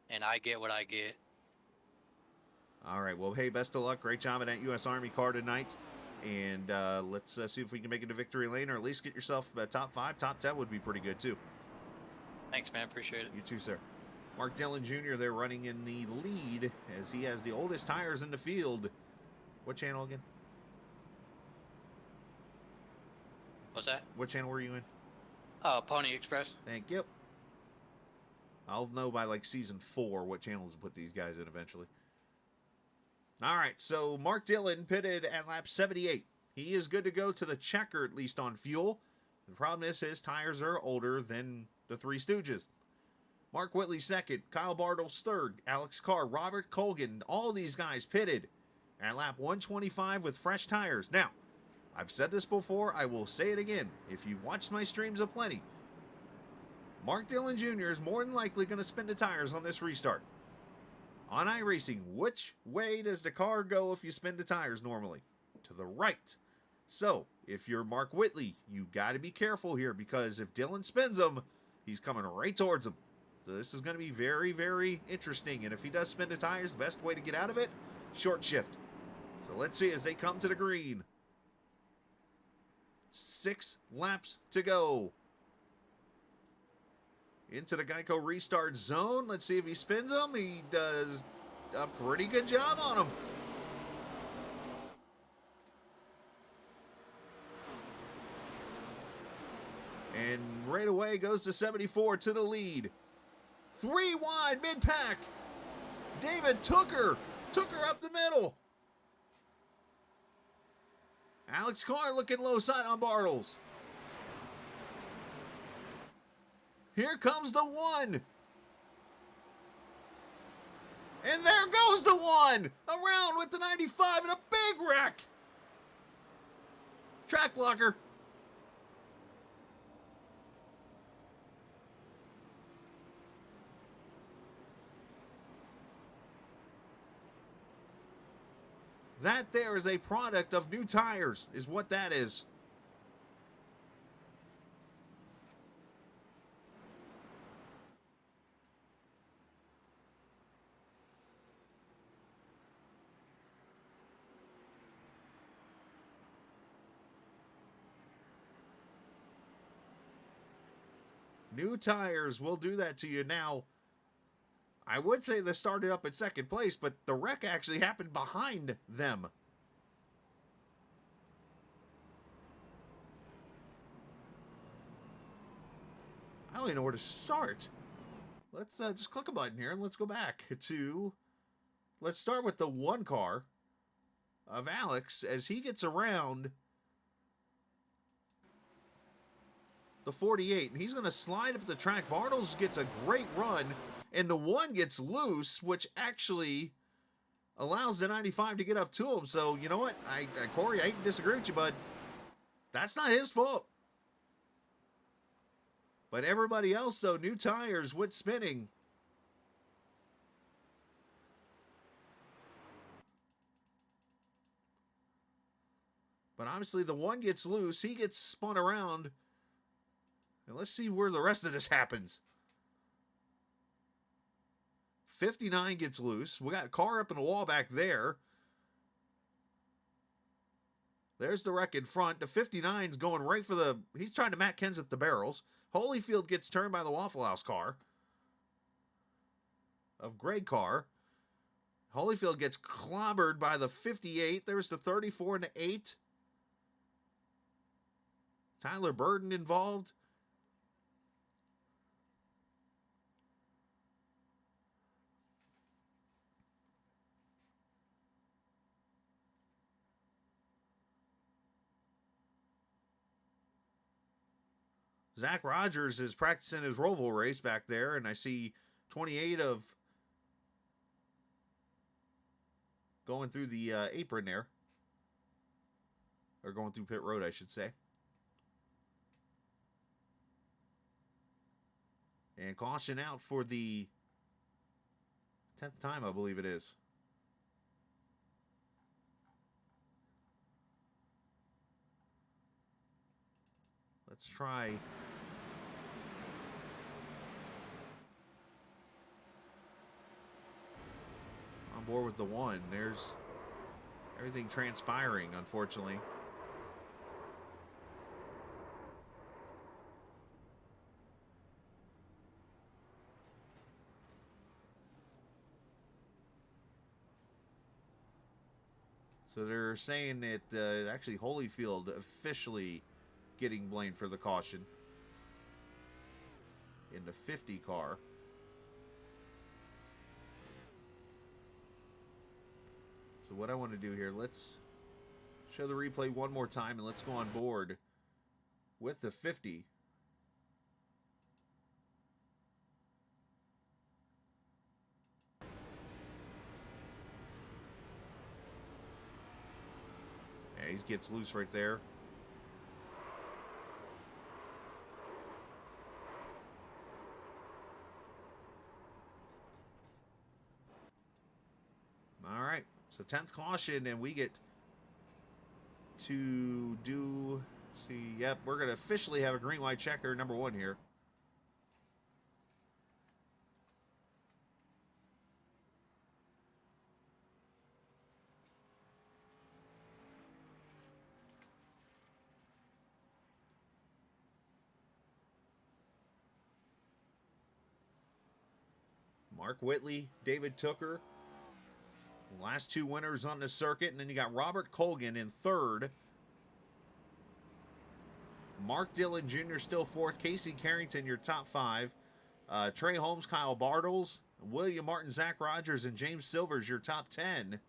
and I get what I get. All right. Well, hey, best of luck. Great job in that U.S. Army car tonight. And let's see if we can make it to victory lane or at least get yourself top 5. Top 10 would be pretty good, too. Thanks, man. Appreciate it. You too, sir. Mark Dillon Jr. there running in the lead as he has the oldest tires in the field. What channel again? What's that? What channel were you in? Pony Express. Thank you. I'll know by like season 4 what channels to put these guys in eventually. All right, so Mark Dillon pitted at lap 78. He is good to go to the checker, at least on fuel. The problem is his tires are older than the Three Stooges. Mark Whitley second, Kyle Bartles third, Alex Carr, Robert Colgan, all these guys pitted at lap 125 with fresh tires. Now, I've said this before, I will say it again. If you've watched my streams aplenty, Mark Dillon Jr. is more than likely going to spin the tires on this restart. On iRacing, which way does the car go if you spin the tires normally? To the right. So, if you're Mark Whitley, you got to be careful here because if Dillon spins them, he's coming right towards them. So this is going to be very, very interesting. And if he does spin the tires, the best way to get out of it, short shift. So let's see as they come to the green. 6 laps to go. Into the Geico restart zone. Let's see if he spins them. He does a pretty good job on them. And right away goes to 74 to the lead. 3 wide mid-pack. David Tooker up the middle. Alex Carr looking low side on Bartles. Here comes the 1. And there goes the 1. Around with the 95 and a big wreck. Track blocker. That there is a product of new tires, is what that is. New tires will do that to you. Now, I would say they started up in second place, but the wreck actually happened behind them. I don't even know where to start. Let's just click a button here and let's go back to... Let's start with the one car of Alex as he gets around the 48. And he's going to slide up the track. Bartles gets a great run, and the one gets loose, which actually allows the 95 to get up to him. So, you know what? Corey, I hate to disagree with you, but that's not his fault. But everybody else, though, new tires went spinning. But obviously the one gets loose. He gets spun around. And let's see where the rest of this happens. 59 gets loose. We got a car up in the wall back there. There's the wreck in front. The 59's going right for the... He's trying to Matt Kenseth the barrels. Holyfield gets turned by the Waffle House car. Of Greg Carr. Holyfield gets clobbered by the 58. There's the 34 and the 8. Tyler Burden involved. Zach Rogers is practicing his Roval race back there, and I see 28 of going through the apron there. Or going through pit road, I should say. And caution out for the 10th time, I believe it is. Let's try... On board with the one. There's everything transpiring, unfortunately. So they're saying that actually Holyfield officially getting blamed for the caution in the 50 car. So what I want to do here, let's show the replay one more time and let's go on board with the 50. Yeah, he gets loose right there. All right, so 10th caution, and we get to do, see, yep, we're going to officially have a green, white checker, number one here. Mark Whitley, David Tooker, last two winners on the circuit. And then you got Robert Colgan in third. Mark Dillon Jr. still fourth. Casey Carrington, your top five. Trey Holmes, Kyle Bartles, William Martin, Zach Rogers, and James Silvers, your top 10.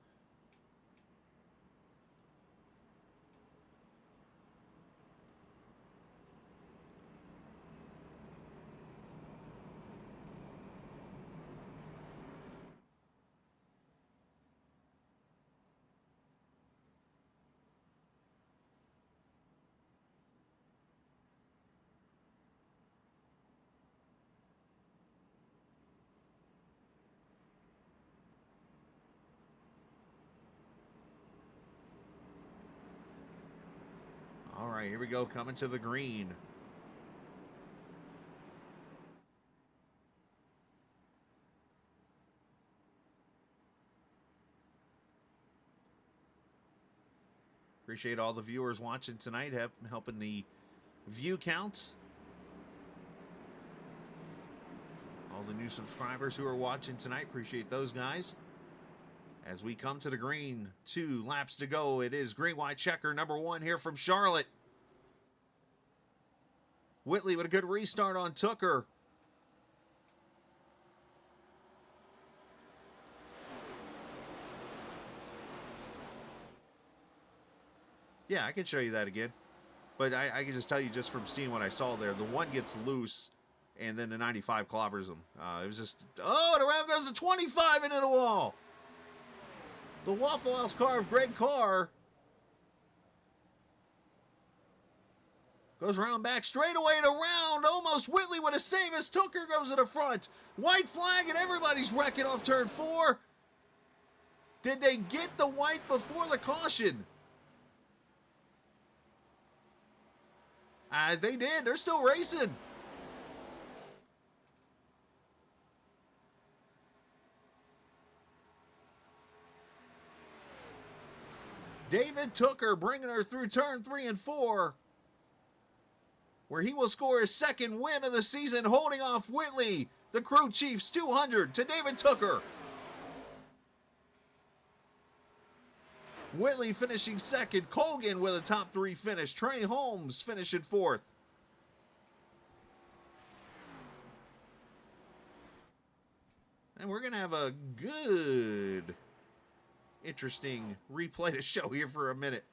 All right, here we go, coming to the green. Appreciate all the viewers watching tonight, helping the view counts. All the new subscribers who are watching tonight, appreciate those guys. As we come to the green, 2 laps to go. It is green, white, checker, number 1 here from Charlotte. Whitley with a good restart on Tooker. Yeah, I can show you that again. But I can just tell you just from seeing what I saw there, the 1 gets loose, and then the 95 clobbers him. It was just, oh, and around goes the 25 into the wall. The Waffle House car of Greg Carr goes around back straight away and around. Almost Whitley with a save as Tooker goes to the front. White flag and everybody's wrecking off turn 4. Did they get the white before the caution? They did. They're still racing. David Tooker bringing her through turn 3 and 4, where he will score his 2nd win of the season, holding off Whitley, the crew chief's 200 to David Tooker. Whitley finishing 2nd, Colgan with a top 3 finish, Trey Holmes finishing 4th. And we're going to have a good, interesting replay to show here for a minute.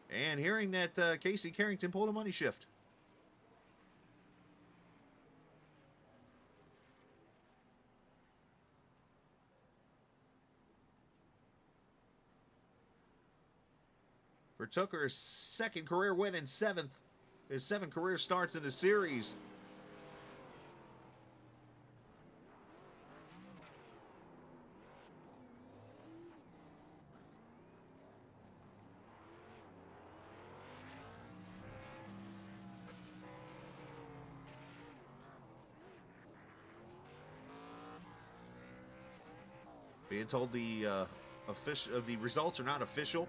And hearing that Casey Carrington pulled a money shift. For Tooker's 2nd career win and 7th, his 7 career starts in the series. Being told the results are not official.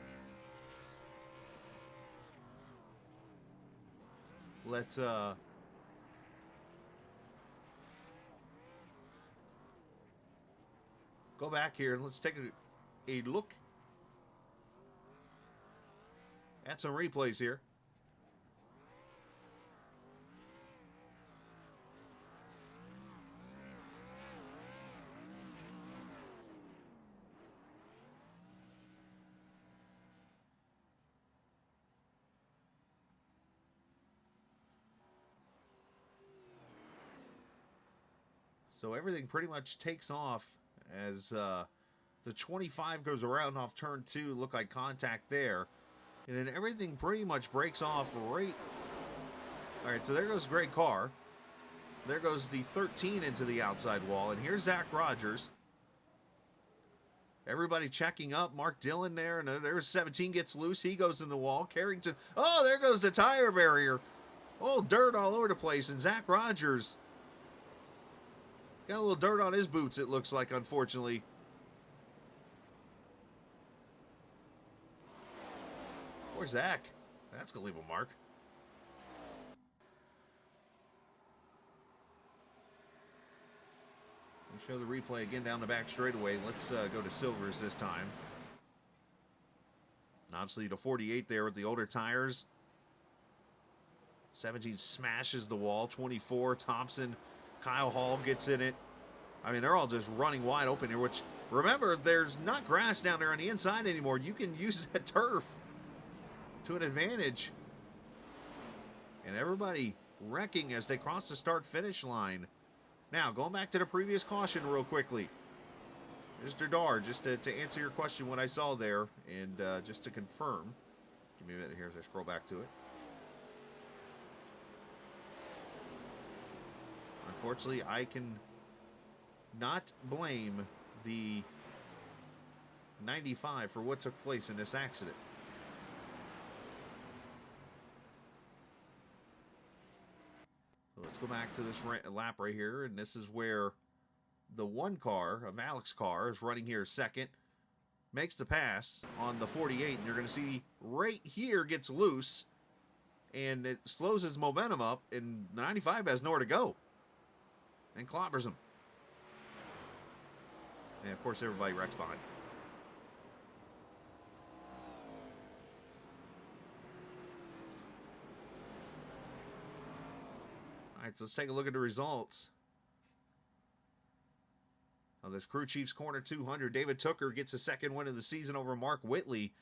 Let's go back here and let's take a look at some replays here. So everything pretty much takes off as the 25 goes around off turn 2. Look like contact there. And then everything pretty much breaks off right. All right, so there goes Greg Carr. There goes the 13 into the outside wall. And here's Zach Rogers. Everybody checking up. Mark Dillon there. And there's 17 gets loose. He goes in the wall. Carrington. Oh, there goes the tire barrier. Oh, dirt all over the place. And Zach Rogers got a little dirt on his boots, it looks like, unfortunately. Poor Zach. That's going to leave a mark. We'll show the replay again down the back straightaway. Let's go to Silvers this time. Obviously, the 48 there with the older tires. 17 smashes the wall. 24, Thompson, Kyle Hall gets in it. I mean, they're all just running wide open here, which, remember, there's not grass down there on the inside anymore. You can use that turf to an advantage. And everybody wrecking as they cross the start-finish line. Now, going back to the previous caution real quickly. Mr. Dar, just to answer your question, what I saw there, and just to confirm. Give me a minute here as I scroll back to it. Unfortunately, I can not blame the 95 for what took place in this accident. So let's go back to this lap right here, and this is where the one car of Alex Carr is running here second, makes the pass on the 48, and you're going to see right here gets loose, and it slows his momentum up, and 95 has nowhere to go and clobbers him. And, of course, everybody wrecks behind. All right, so let's take a look at the results. On this Crew Chiefs Corner 200, David Tooker gets a second win of the season over Mark Whitley,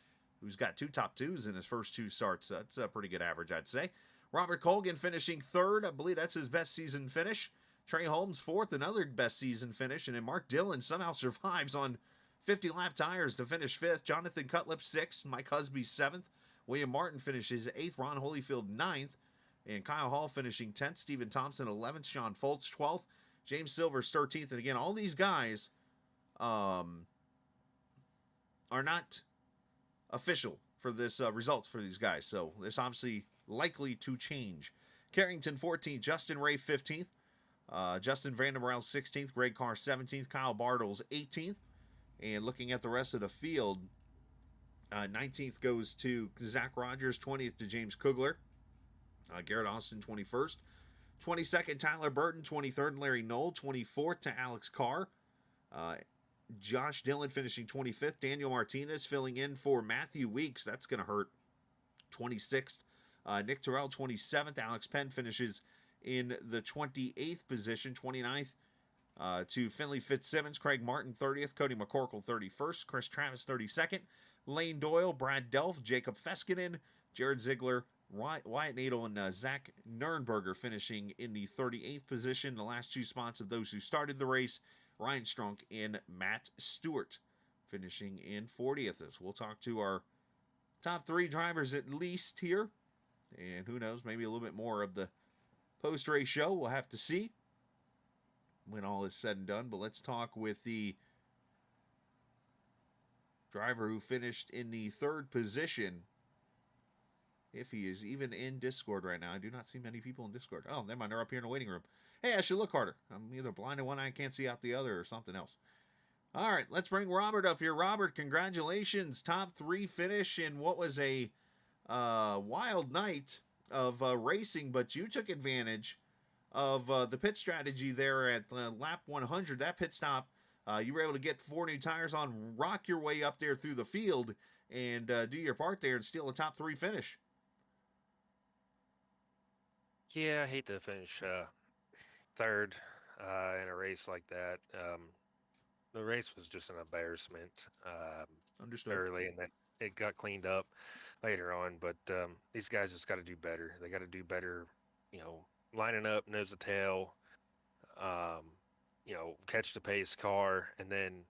who's got 2 top 2s in his first 2 starts. That's a pretty good average, I'd say. Robert Colgan finishing 3rd. I believe that's his best season finish. Trey Holmes 4th, another best season finish. And then Mark Dillon somehow survives on 50-lap tires to finish 5th. Jonathan Cutlip 6th. Mike Husby 7th. William Martin finishes 8th. Ron Holyfield 9th. And Kyle Hall finishing 10th. Stephen Thompson 11th. Sean Foltz 12th. James Silvers 13th. And again, all these guys are not official for this results for these guys. So it's obviously likely to change. Carrington 14th. Justin Ray 15th. Justin Vanderbilt 16th. Greg Carr 17th. Kyle Bartles 18th. And looking at the rest of the field, 19th goes to Zach Rogers. 20th to James Kugler. Garrett Austin 21st. 22nd, Tyler Burton. 23rd, Larry Knoll. 24th to Alex Carr. Josh Dillon finishing 25th. Daniel Martinez filling in for Matthew Weeks. That's going to hurt. 26th. Nick Terrell 27th. Alex Penn finishes in the 28th position. 29th to Finley Fitzsimmons. Craig Martin 30th. Cody McCorkle 31st. Chris Travis 32nd. Lane Doyle, Brad Delph, Jacob Feskinen, Jared Ziegler, Wyatt Nadel, and Zach Nurnberger finishing in the 38th position. The last 2 spots of those who started the race, Ryan Strunk and Matt Stewart finishing in 40th. So we'll talk to our top 3 drivers at least here. And who knows, maybe a little bit more of the post-race show. We'll have to see when all is said and done. But let's talk with the driver who finished in the 3rd position. If he is even in Discord right now. I do not see many people in Discord. Oh, never mind. They're up here in the waiting room. Hey, I should look harder. I'm either blind in one eye and can't see out the other or something else. All right, let's bring Robert up here. Robert, congratulations. Top 3 finish in what was a wild night of racing, but you took advantage of the pit strategy there at lap 100. That pit stop, you were able to get 4 new tires on, rock your way up there through the field, and do your part there and steal a top 3 finish. Yeah, I hate to finish 3rd in a race like that. The race was just an embarrassment Understood. early, and then it got cleaned up later on. But these guys just got to do better. They got to do better, lining up nose to tail, catch the pace car, and then,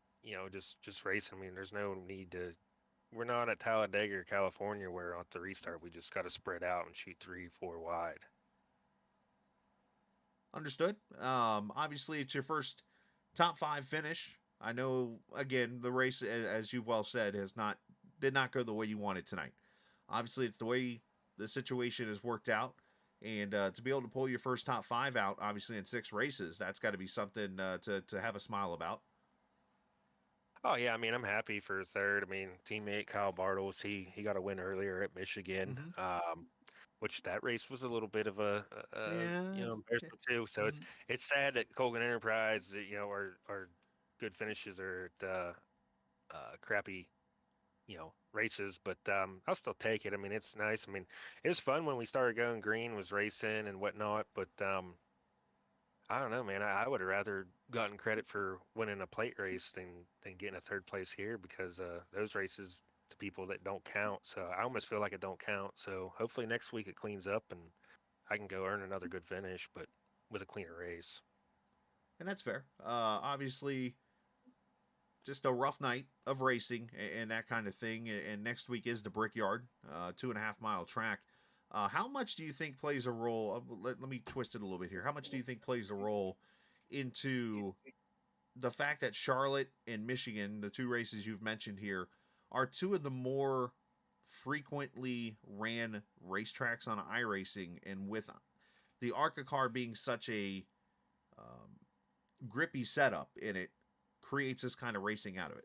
just race. I mean, there's no need to. We're not at Talladega, California, where at the restart we just got to spread out and shoot 3, 4 wide. Understood. Obviously, it's your first top 5 finish. I know, again, the race, as you well said, did not go the way you wanted tonight. Obviously, it's the way the situation has worked out, and to be able to pull your first top 5 out, obviously in 6 races, that's got to be something to have a smile about. Oh yeah, I mean, I'm happy for 3rd. I mean, teammate Kyle Bartles, he got a win earlier at Michigan. Which that race was a little bit of a embarrassment too. So it's sad that Colgan Enterprise, our good finishes are at crappy, races. But I'll still take it. I mean, it's nice. I mean, it was fun when we started going green, was racing and whatnot. But I don't know, man. I would have rather gotten credit for winning a plate race than getting a 3rd place here, because those races to people that don't count. So I almost feel like it don't count. So hopefully next week it cleans up and I can go earn another good finish, but with a cleaner race. And that's fair. Obviously, just a rough night of racing and that kind of thing. And next week is the Brickyard, 2.5 mile track. How much do you think plays a role? Let me twist it a little bit here. How much do you think plays a role into the fact that Charlotte and Michigan, the 2 races you've mentioned here, are 2 of the more frequently ran racetracks on iRacing, and with the ARCA car being such a grippy setup in it, creates this kind of racing out of it?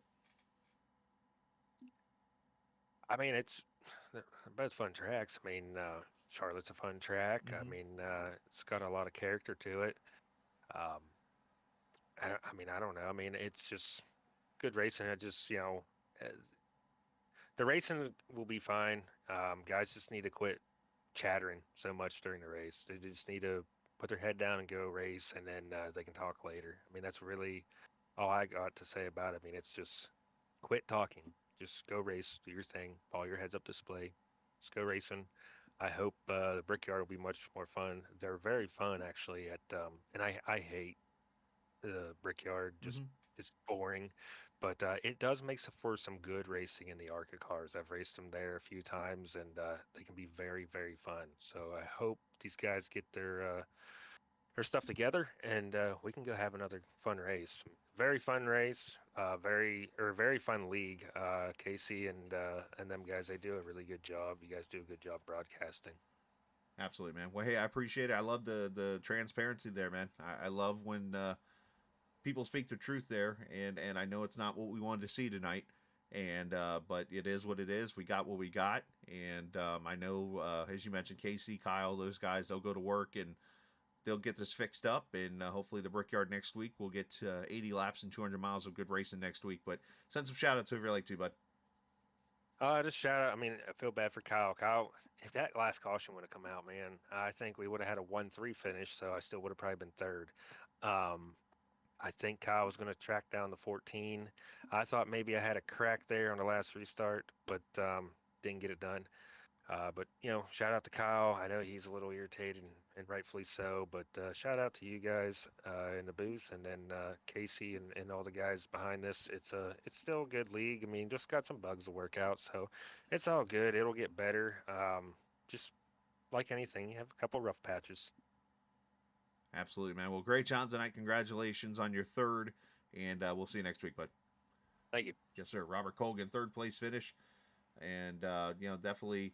I mean, they're both fun tracks. I mean, Charlotte's a fun track. I mean, it's got a lot of character to it. Um, I don't know. I mean, it's just good racing. I just, uh, the racing will be fine. Guys just need to quit chattering so much during the race. They just need to put their head down and go race, and then they can talk later. I mean, that's really all I got to say about it. I mean, it's just quit talking. Just go race, do your thing, follow your heads up display. Just go racing. I hope the Brickyard will be much more fun. They're very fun actually and I hate the Brickyard. Just it's boring, but it does make for some good racing in the ARCA cars. I've raced them there a few times, and they can be very, very fun. So I hope these guys get their stuff together, and we can go have another fun race. Very fun race, very fun league. Casey and them guys, they do a really good job. You guys do a good job broadcasting. Absolutely, man. Well, hey, I appreciate it. I love the transparency there, man. I love when people speak the truth there, and I know it's not what we wanted to see tonight, and but it is what it is. We got what we got, and I know as you mentioned, Casey, Kyle, those guys, they'll go to work and they'll get this fixed up, and hopefully the Brickyard next week will get 80 laps and 200 miles of good racing next week. But send some shout outs if you like to, bud. Just shout out. I mean, I feel bad for Kyle. Kyle, if that last caution would have come out, man, I think we would have had a 1-3 finish, so I still would have probably been third. I think Kyle was going to track down the 14. I thought maybe I had a crack there on the last restart, but didn't get it done. But, shout out to Kyle. I know he's a little irritated, and rightfully so, but shout out to you guys in the booth, and then Casey and all the guys behind this. It's still a good league. I mean, just got some bugs to work out, so it's all good. It'll get better. Just like anything, you have a couple rough patches. Absolutely, man. Well, great job tonight. Congratulations on your third, and we'll see you next week, bud. Thank you. Yes, sir. Robert Colgan, third place finish, and definitely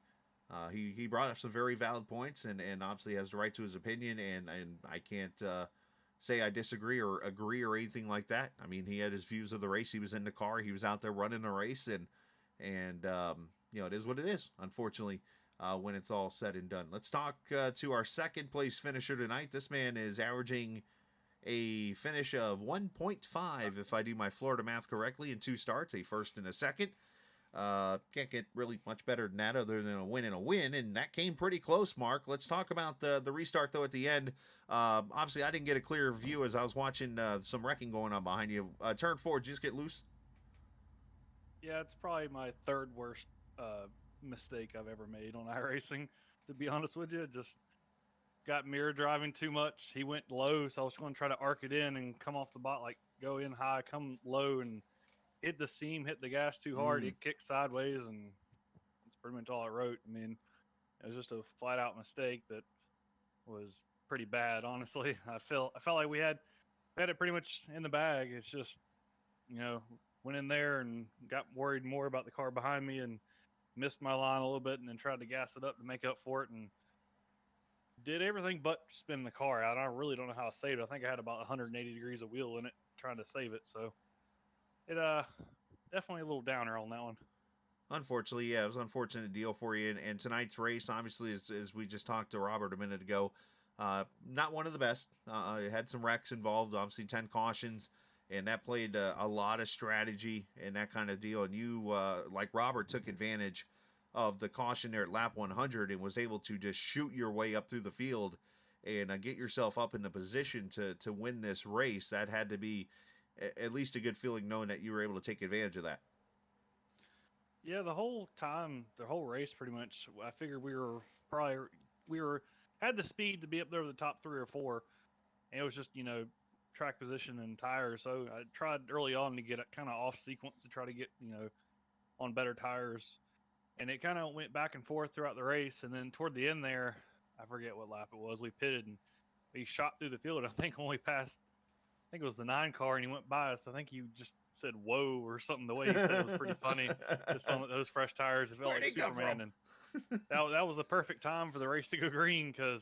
he brought up some very valid points, and obviously has the right to his opinion, and I can't say I disagree or agree or anything like that. I mean, he had his views of the race. He was in the car. He was out there running the race, and it is what it is. Unfortunately. When it's all said and done. Let's talk to our second place finisher tonight. This man is averaging a finish of 1.5, if I do my Florida math correctly, in 2 starts, a first and a second. Can't get really much better than that other than a win and a win, and that came pretty close, Mark. Let's talk about the restart, though, at the end. Obviously, I didn't get a clear view as I was watching some wrecking going on behind you. Turn 4, did you just get loose? Yeah, it's probably my third worst mistake I've ever made on iRacing, to be honest with you. Just got mirror driving too much. He went low, so I was going to try to arc it in and come off the bot, like go in high, come low, and hit the seam, hit the gas too hard. It kicked sideways, and that's pretty much all I wrote. I mean, it was just a flat out mistake that was pretty bad, honestly. I felt like we had it pretty much in the bag. It's just, went in there and got worried more about the car behind me and missed my line a little bit, and then tried to gas it up to make up for it, and did everything but spin the car out. I really don't know how I saved it. I think I had about 180 degrees of wheel in it trying to save it. So it definitely a little downer on that one. Unfortunately, yeah, it was an unfortunate deal for you. And tonight's race, obviously, as we just talked to Robert a minute ago, not one of the best. It had some wrecks involved, obviously 10 cautions, and that played a lot of strategy and that kind of deal. And you, like Robert, took advantage of the caution there at lap 100 and was able to just shoot your way up through the field and get yourself up in the position to win this race. That had to be at least a good feeling, knowing that you were able to take advantage of that. Yeah, the whole time, the whole race, pretty much, I figured we had the speed to be up there with the top 3 or 4, and it was just, track position and tires. So I tried early on to get it kind of off sequence to try to get, on better tires, and it kind of went back and forth throughout the race. And then toward the end there, I forget what lap it was, we pitted and we shot through the field. I think when we passed, I think it was the 9 car, and he went by us. I think he just said "whoa" or something. The way he said it was pretty funny. Just on those fresh tires, it felt like Superman. And that was the perfect time for the race to go green, and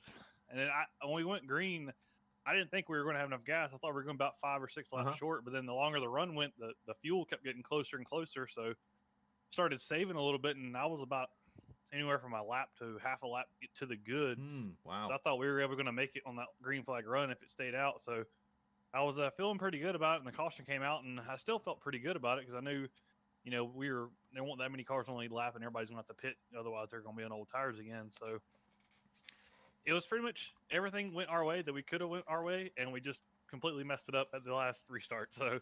then when we went green, I didn't think we were going to have enough gas. I thought we were going about 5 or 6 laps short. But then the longer the run went, the fuel kept getting closer and closer. So started saving a little bit, and I was about anywhere from a lap to half a lap to the good. Wow. So I thought we were ever going to make it on that green flag run if it stayed out. So I was feeling pretty good about it, and the caution came out, and I still felt pretty good about it because I knew, there weren't that many cars on the lead lap, and everybody's going to have to pit. Otherwise, they're going to be on old tires again. So it was pretty much everything went our way that we could have went our way, and we just completely messed it up at the last restart. So,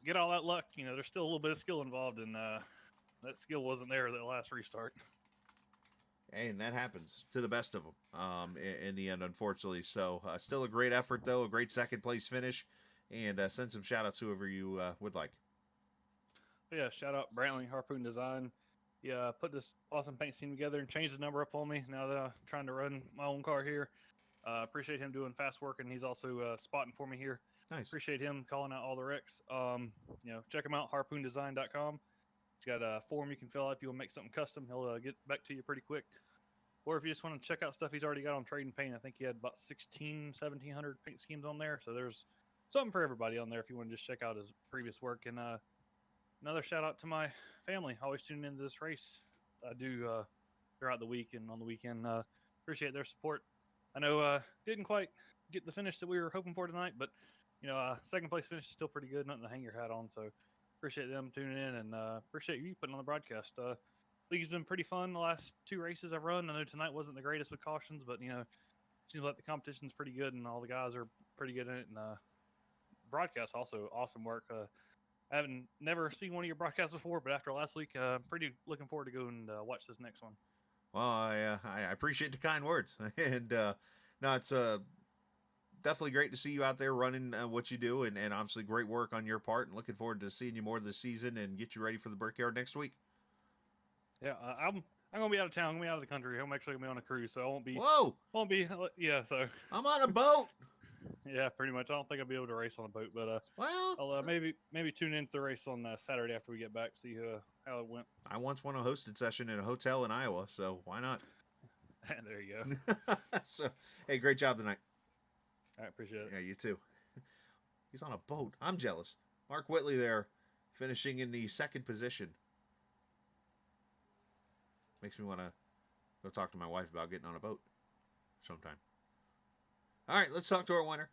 get all that luck. There's still a little bit of skill involved, and that skill wasn't there at the last restart. Hey, and that happens to the best of them in the end, unfortunately. So, still a great effort, though, a great second place finish, and send some shout outs whoever you would like. Yeah, shout out Brantley Harpoon Design. Yeah, put this awesome paint scheme together and changed the number up on me now that I'm trying to run my own car here. Appreciate him doing fast work, and he's also spotting for me here. Nice. Appreciate him calling out all the wrecks. Check him out, harpoondesign.com. He's got a form you can fill out if you want to make something custom. He'll get back to you pretty quick. Or if you just want to check out stuff he's already got on Trade and Paint, I think he had about 1,700 paint schemes on there. So there's something for everybody on there if you want to just check out his previous work. And another shout out to my family, always tuning into this race. I do throughout the week and on the weekend. Appreciate their support. I know didn't quite get the finish that we were hoping for tonight, but second place finish is still pretty good. Nothing to hang your hat on. So appreciate them tuning in, and appreciate you putting on the broadcast. League's been pretty fun the last two races I've run. I know tonight wasn't the greatest with cautions, but seems like the competition's pretty good and all the guys are pretty good in it. And broadcast also awesome work. I haven't never seen one of your broadcasts before, but after last week, pretty looking forward to going and watch this next one. Well, I appreciate the kind words, and no, it's definitely great to see you out there running what you do, and obviously great work on your part, and looking forward to seeing you more this season and get you ready for the Brickyard next week. Yeah, I'm gonna be out of town. I'm gonna be out of the country. I'm actually gonna be on a cruise, so I won't be. Whoa! Won't be. Yeah, so. I'm on a boat. Yeah, pretty much. I don't think I'll be able to race on a boat, but well, I'll maybe tune into the race on Saturday after we get back, see how it went. I once won a hosted session in a hotel in Iowa, so why not? There you go. So, hey, great job tonight. I appreciate it. Yeah, you too. He's on a boat. I'm jealous. Mark Whitley there, finishing in the second position. Makes me want to go talk to my wife about getting on a boat sometime. All right, let's talk to our winner.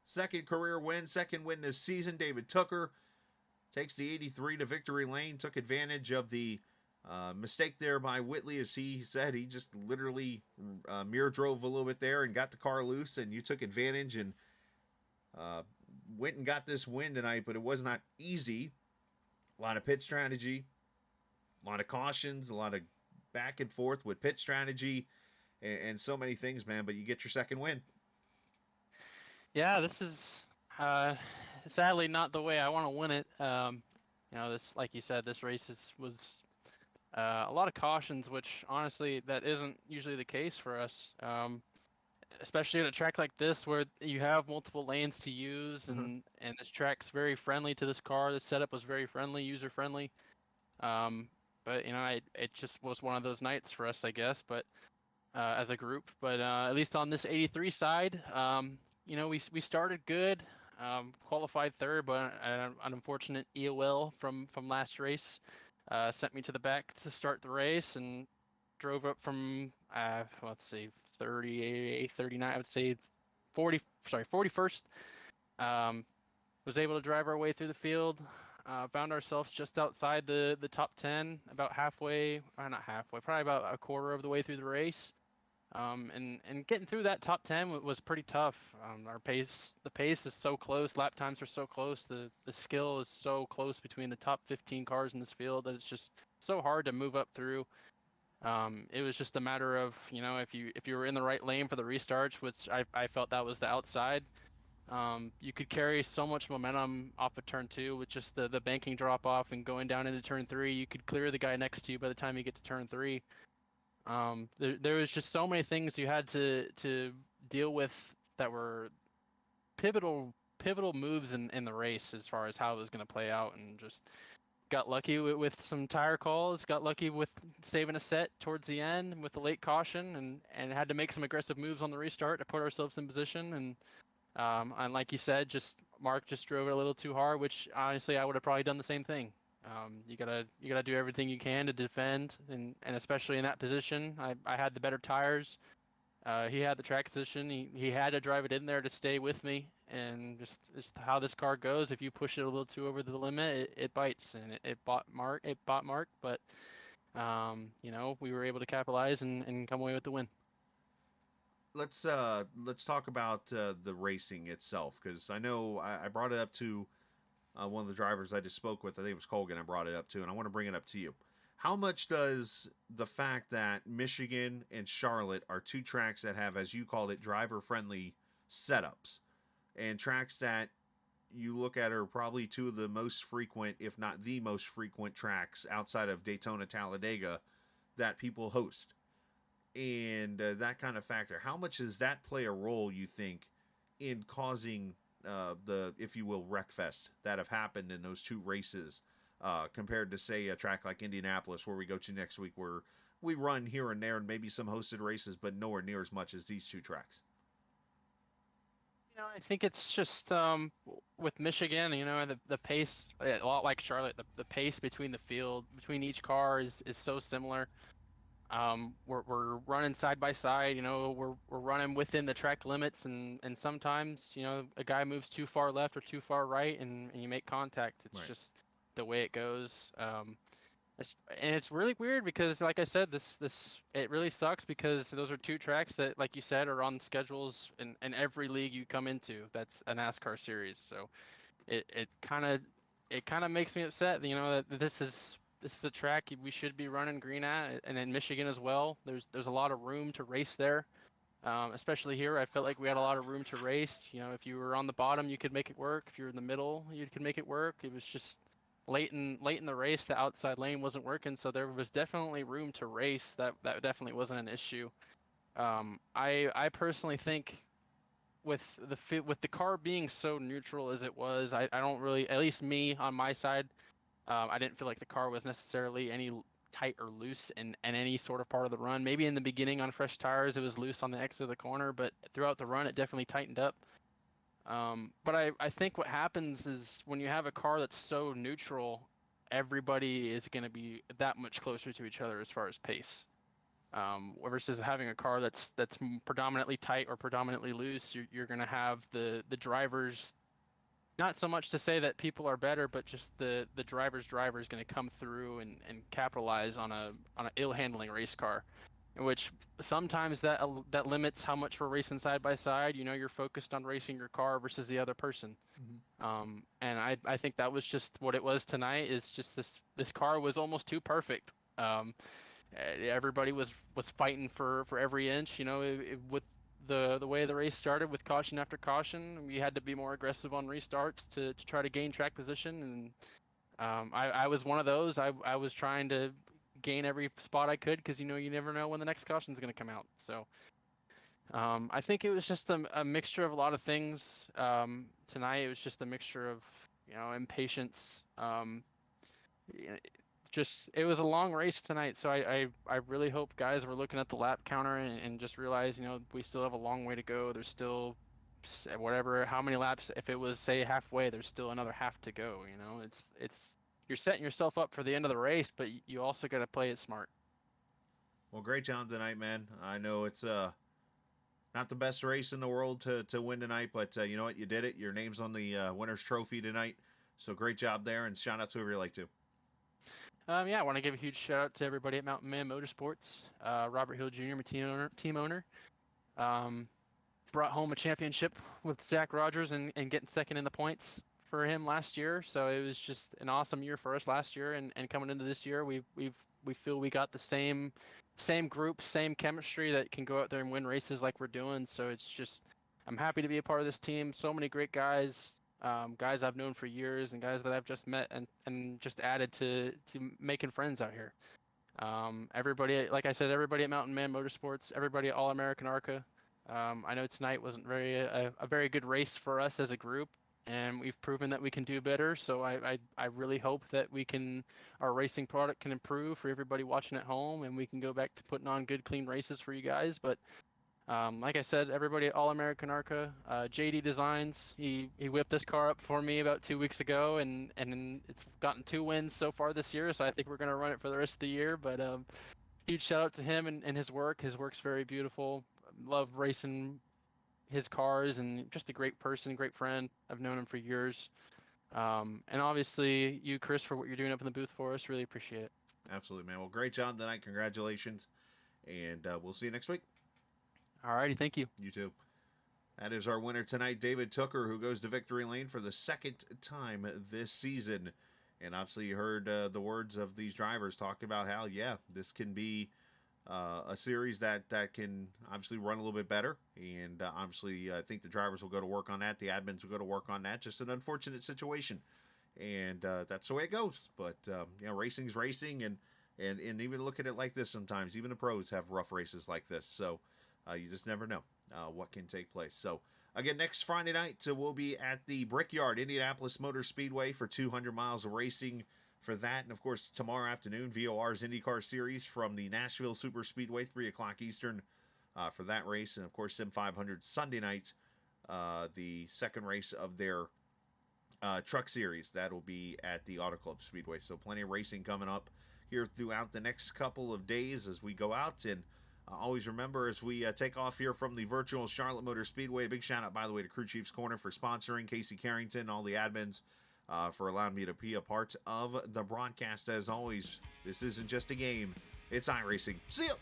Second career win, second win this season. David Tucker takes the 83 to victory lane. Took advantage of the mistake there by Whitley, as he said. He just literally mirror drove a little bit there and got the car loose, and you took advantage and went and got this win tonight, but it was not easy. A lot of pit strategy, a lot of cautions, a lot of back and forth with pit strategy, and so many things, man, but you get your second win. Yeah, this is sadly not the way I want to win it. This, like you said, this race was a lot of cautions, which honestly, that isn't usually the case for us. Especially at a track like this where you have multiple lanes to use, and this track's very friendly to this car. The setup was very friendly, user friendly. But it just was one of those nights for us, I guess. But as a group, but at least on this 83 side, we started good, qualified third, but an unfortunate EOL from last race sent me to the back to start the race, and drove up from 38, 39, I would say 41st. Was able to drive our way through the field. Found ourselves just outside the top 10, about halfway, not halfway, probably about a quarter of the way through the race. And getting through that top 10 was pretty tough. The pace is so close, lap times are so close, the skill is so close between the top 15 cars in this field that it's just so hard to move up through. It was just a matter of, if you were in the right lane for the restarts, which I felt that was the outside, you could carry so much momentum off of turn 2 with just the banking drop off, and going down into turn 3, you could clear the guy next to you by the time you get to turn 3. There was just so many things you had to deal with that were pivotal moves in the race as far as how it was going to play out, and just got lucky with some tire calls, got lucky with saving a set towards the end with the late caution, and had to make some aggressive moves on the restart to put ourselves in position. And like you said, Mark just drove it a little too hard, which honestly I would have probably done the same thing. You gotta do everything you can to defend, and especially in that position, I had the better tires. He had the track position. He had to drive it in there to stay with me, and just how this car goes. If you push it a little too over the limit, it bites, and it bought Mark. But we were able to capitalize and come away with the win. Let's talk about the racing itself, because I know I brought it up to one of the drivers I just spoke with. I think it was Colgan. I brought it up to, and I want to bring it up to you. How much does the fact that Michigan and Charlotte are two tracks that have, as you called it, driver-friendly setups, and tracks that you look at are probably two of the most frequent, if not the most frequent tracks outside of Daytona, Talladega, that people host, and that kind of factor, how much does that play a role, you think, in causing the, if you will, wreckfest that have happened in those two races, compared to, say, a track like Indianapolis, where we go to next week, where we run here and there and maybe some hosted races, but nowhere near as much as these two tracks? I think it's just with Michigan, the pace, a lot like Charlotte, the pace between the field, between each car is so similar. We're running side by side, we're running within the track limits, and sometimes, a guy moves too far left or too far right, and you make contact. It's Right. just the way it goes. And it's really weird because, like I said, it really sucks because those are two tracks that, like you said, are on schedules in every league you come into. That's a NASCAR series, so it kind of makes me upset. That this is a track we should be running green at, and in Michigan as well. There's a lot of room to race there, especially here. I felt like we had a lot of room to race. If you were on the bottom, you could make it work. If you were in the middle, you could make it work. It was just late in the race, the outside lane wasn't working, so there was definitely room to race. That definitely wasn't an issue. I personally think with the car being so neutral as it was, I don't really, at least me on my side, I didn't feel like the car was necessarily any tight or loose in any sort of part of the run. Maybe in the beginning on fresh tires it was loose on the exit of the corner, but throughout the run it definitely tightened up. But I think what happens is when you have a car that's so neutral, everybody is going to be that much closer to each other as far as pace. Versus having a car that's predominantly tight or predominantly loose, you're going to have the drivers, not so much to say that people are better, but just the driver is going to come through and capitalize on a ill handling race car, in which sometimes that limits how much we're racing side by side. You're focused on racing your car versus the other person. And I think that was just what it was tonight. Is just this car was almost too perfect. Everybody was fighting for every inch. With the way the race started, with caution after caution, we had to be more aggressive on restarts to try to gain track position. And I was one of those. I was trying to gain every spot I could, because you never know when the next caution is going to come out. So I think it was just a mixture of a lot of things. Tonight it was just a mixture of impatience. Just it was a long race tonight, so I really hope guys were looking at the lap counter and just realize we still have a long way to go. There's still how many laps. If it was, say, halfway, there's still another half to go. It's you're setting yourself up for the end of the race, but you also got to play it smart. Well, great job tonight, man. I know it's not the best race in the world to win tonight, but you know what? You did it. Your name's on the winner's trophy tonight. So great job there, and shout out to whoever you like to. Yeah, I want to give a huge shout out to everybody at Mountain Man Motorsports. Robert Hill Jr., my team owner. Brought home a championship with Zach Rogers and getting second in the points for him last year. So it was just an awesome year for us last year, and coming into this year, we feel we got the same group, same chemistry that can go out there and win races like we're doing. So it's just, I'm happy to be a part of this team. So many great guys. Guys I've known for years and guys that I've just met and just added to making friends out here. Everybody, like I said, everybody at Mountain Man Motorsports, everybody at All American ARCA. I know tonight wasn't a very good race for us as a group, and we've proven that we can do better. So I really hope that our racing product can improve for everybody watching at home, and we can go back to putting on good, clean races for you guys. But Like I said, everybody at All American ARCA, JD Designs, he whipped this car up for me about 2 weeks ago, and it's gotten 2 wins so far this year. So I think we're gonna run it for the rest of the year. But huge shout out to him and his work. His work's very beautiful. Love racing his cars, and just a great person, great friend. I've known him for years. And obviously you, Chris, for what you're doing up in the booth for us. Really appreciate it. Absolutely, man. Well, great job tonight. Congratulations. And we'll see you next week. Alrighty, thank you. You too. That is our winner tonight, David Tooker, who goes to victory lane for the second time this season. And obviously you heard the words of these drivers talking about how, yeah, this can be a series that can obviously run a little bit better. And obviously I think the drivers will go to work on that. The admins will go to work on that. Just an unfortunate situation. And that's the way it goes. But, racing's racing. And even look at it like this sometimes. Even the pros have rough races like this. So you just never know what can take place. So, again, next Friday night, we'll be at the Brickyard, Indianapolis Motor Speedway for 200 miles of racing for that. And, of course, tomorrow afternoon, VOR's IndyCar Series from the Nashville Super Speedway, 3 o'clock Eastern for that race. And, of course, Sim 500 Sunday night, the second race of their truck series. That'll be at the Auto Club Speedway. So plenty of racing coming up here throughout the next couple of days as we go out. And always remember, as we take off here from the virtual Charlotte Motor Speedway, a big shout out, by the way, to Crew Chiefs Corner for sponsoring, Casey Carrington, all the admins for allowing me to be a part of the broadcast. As always, this isn't just a game, it's iRacing. See ya!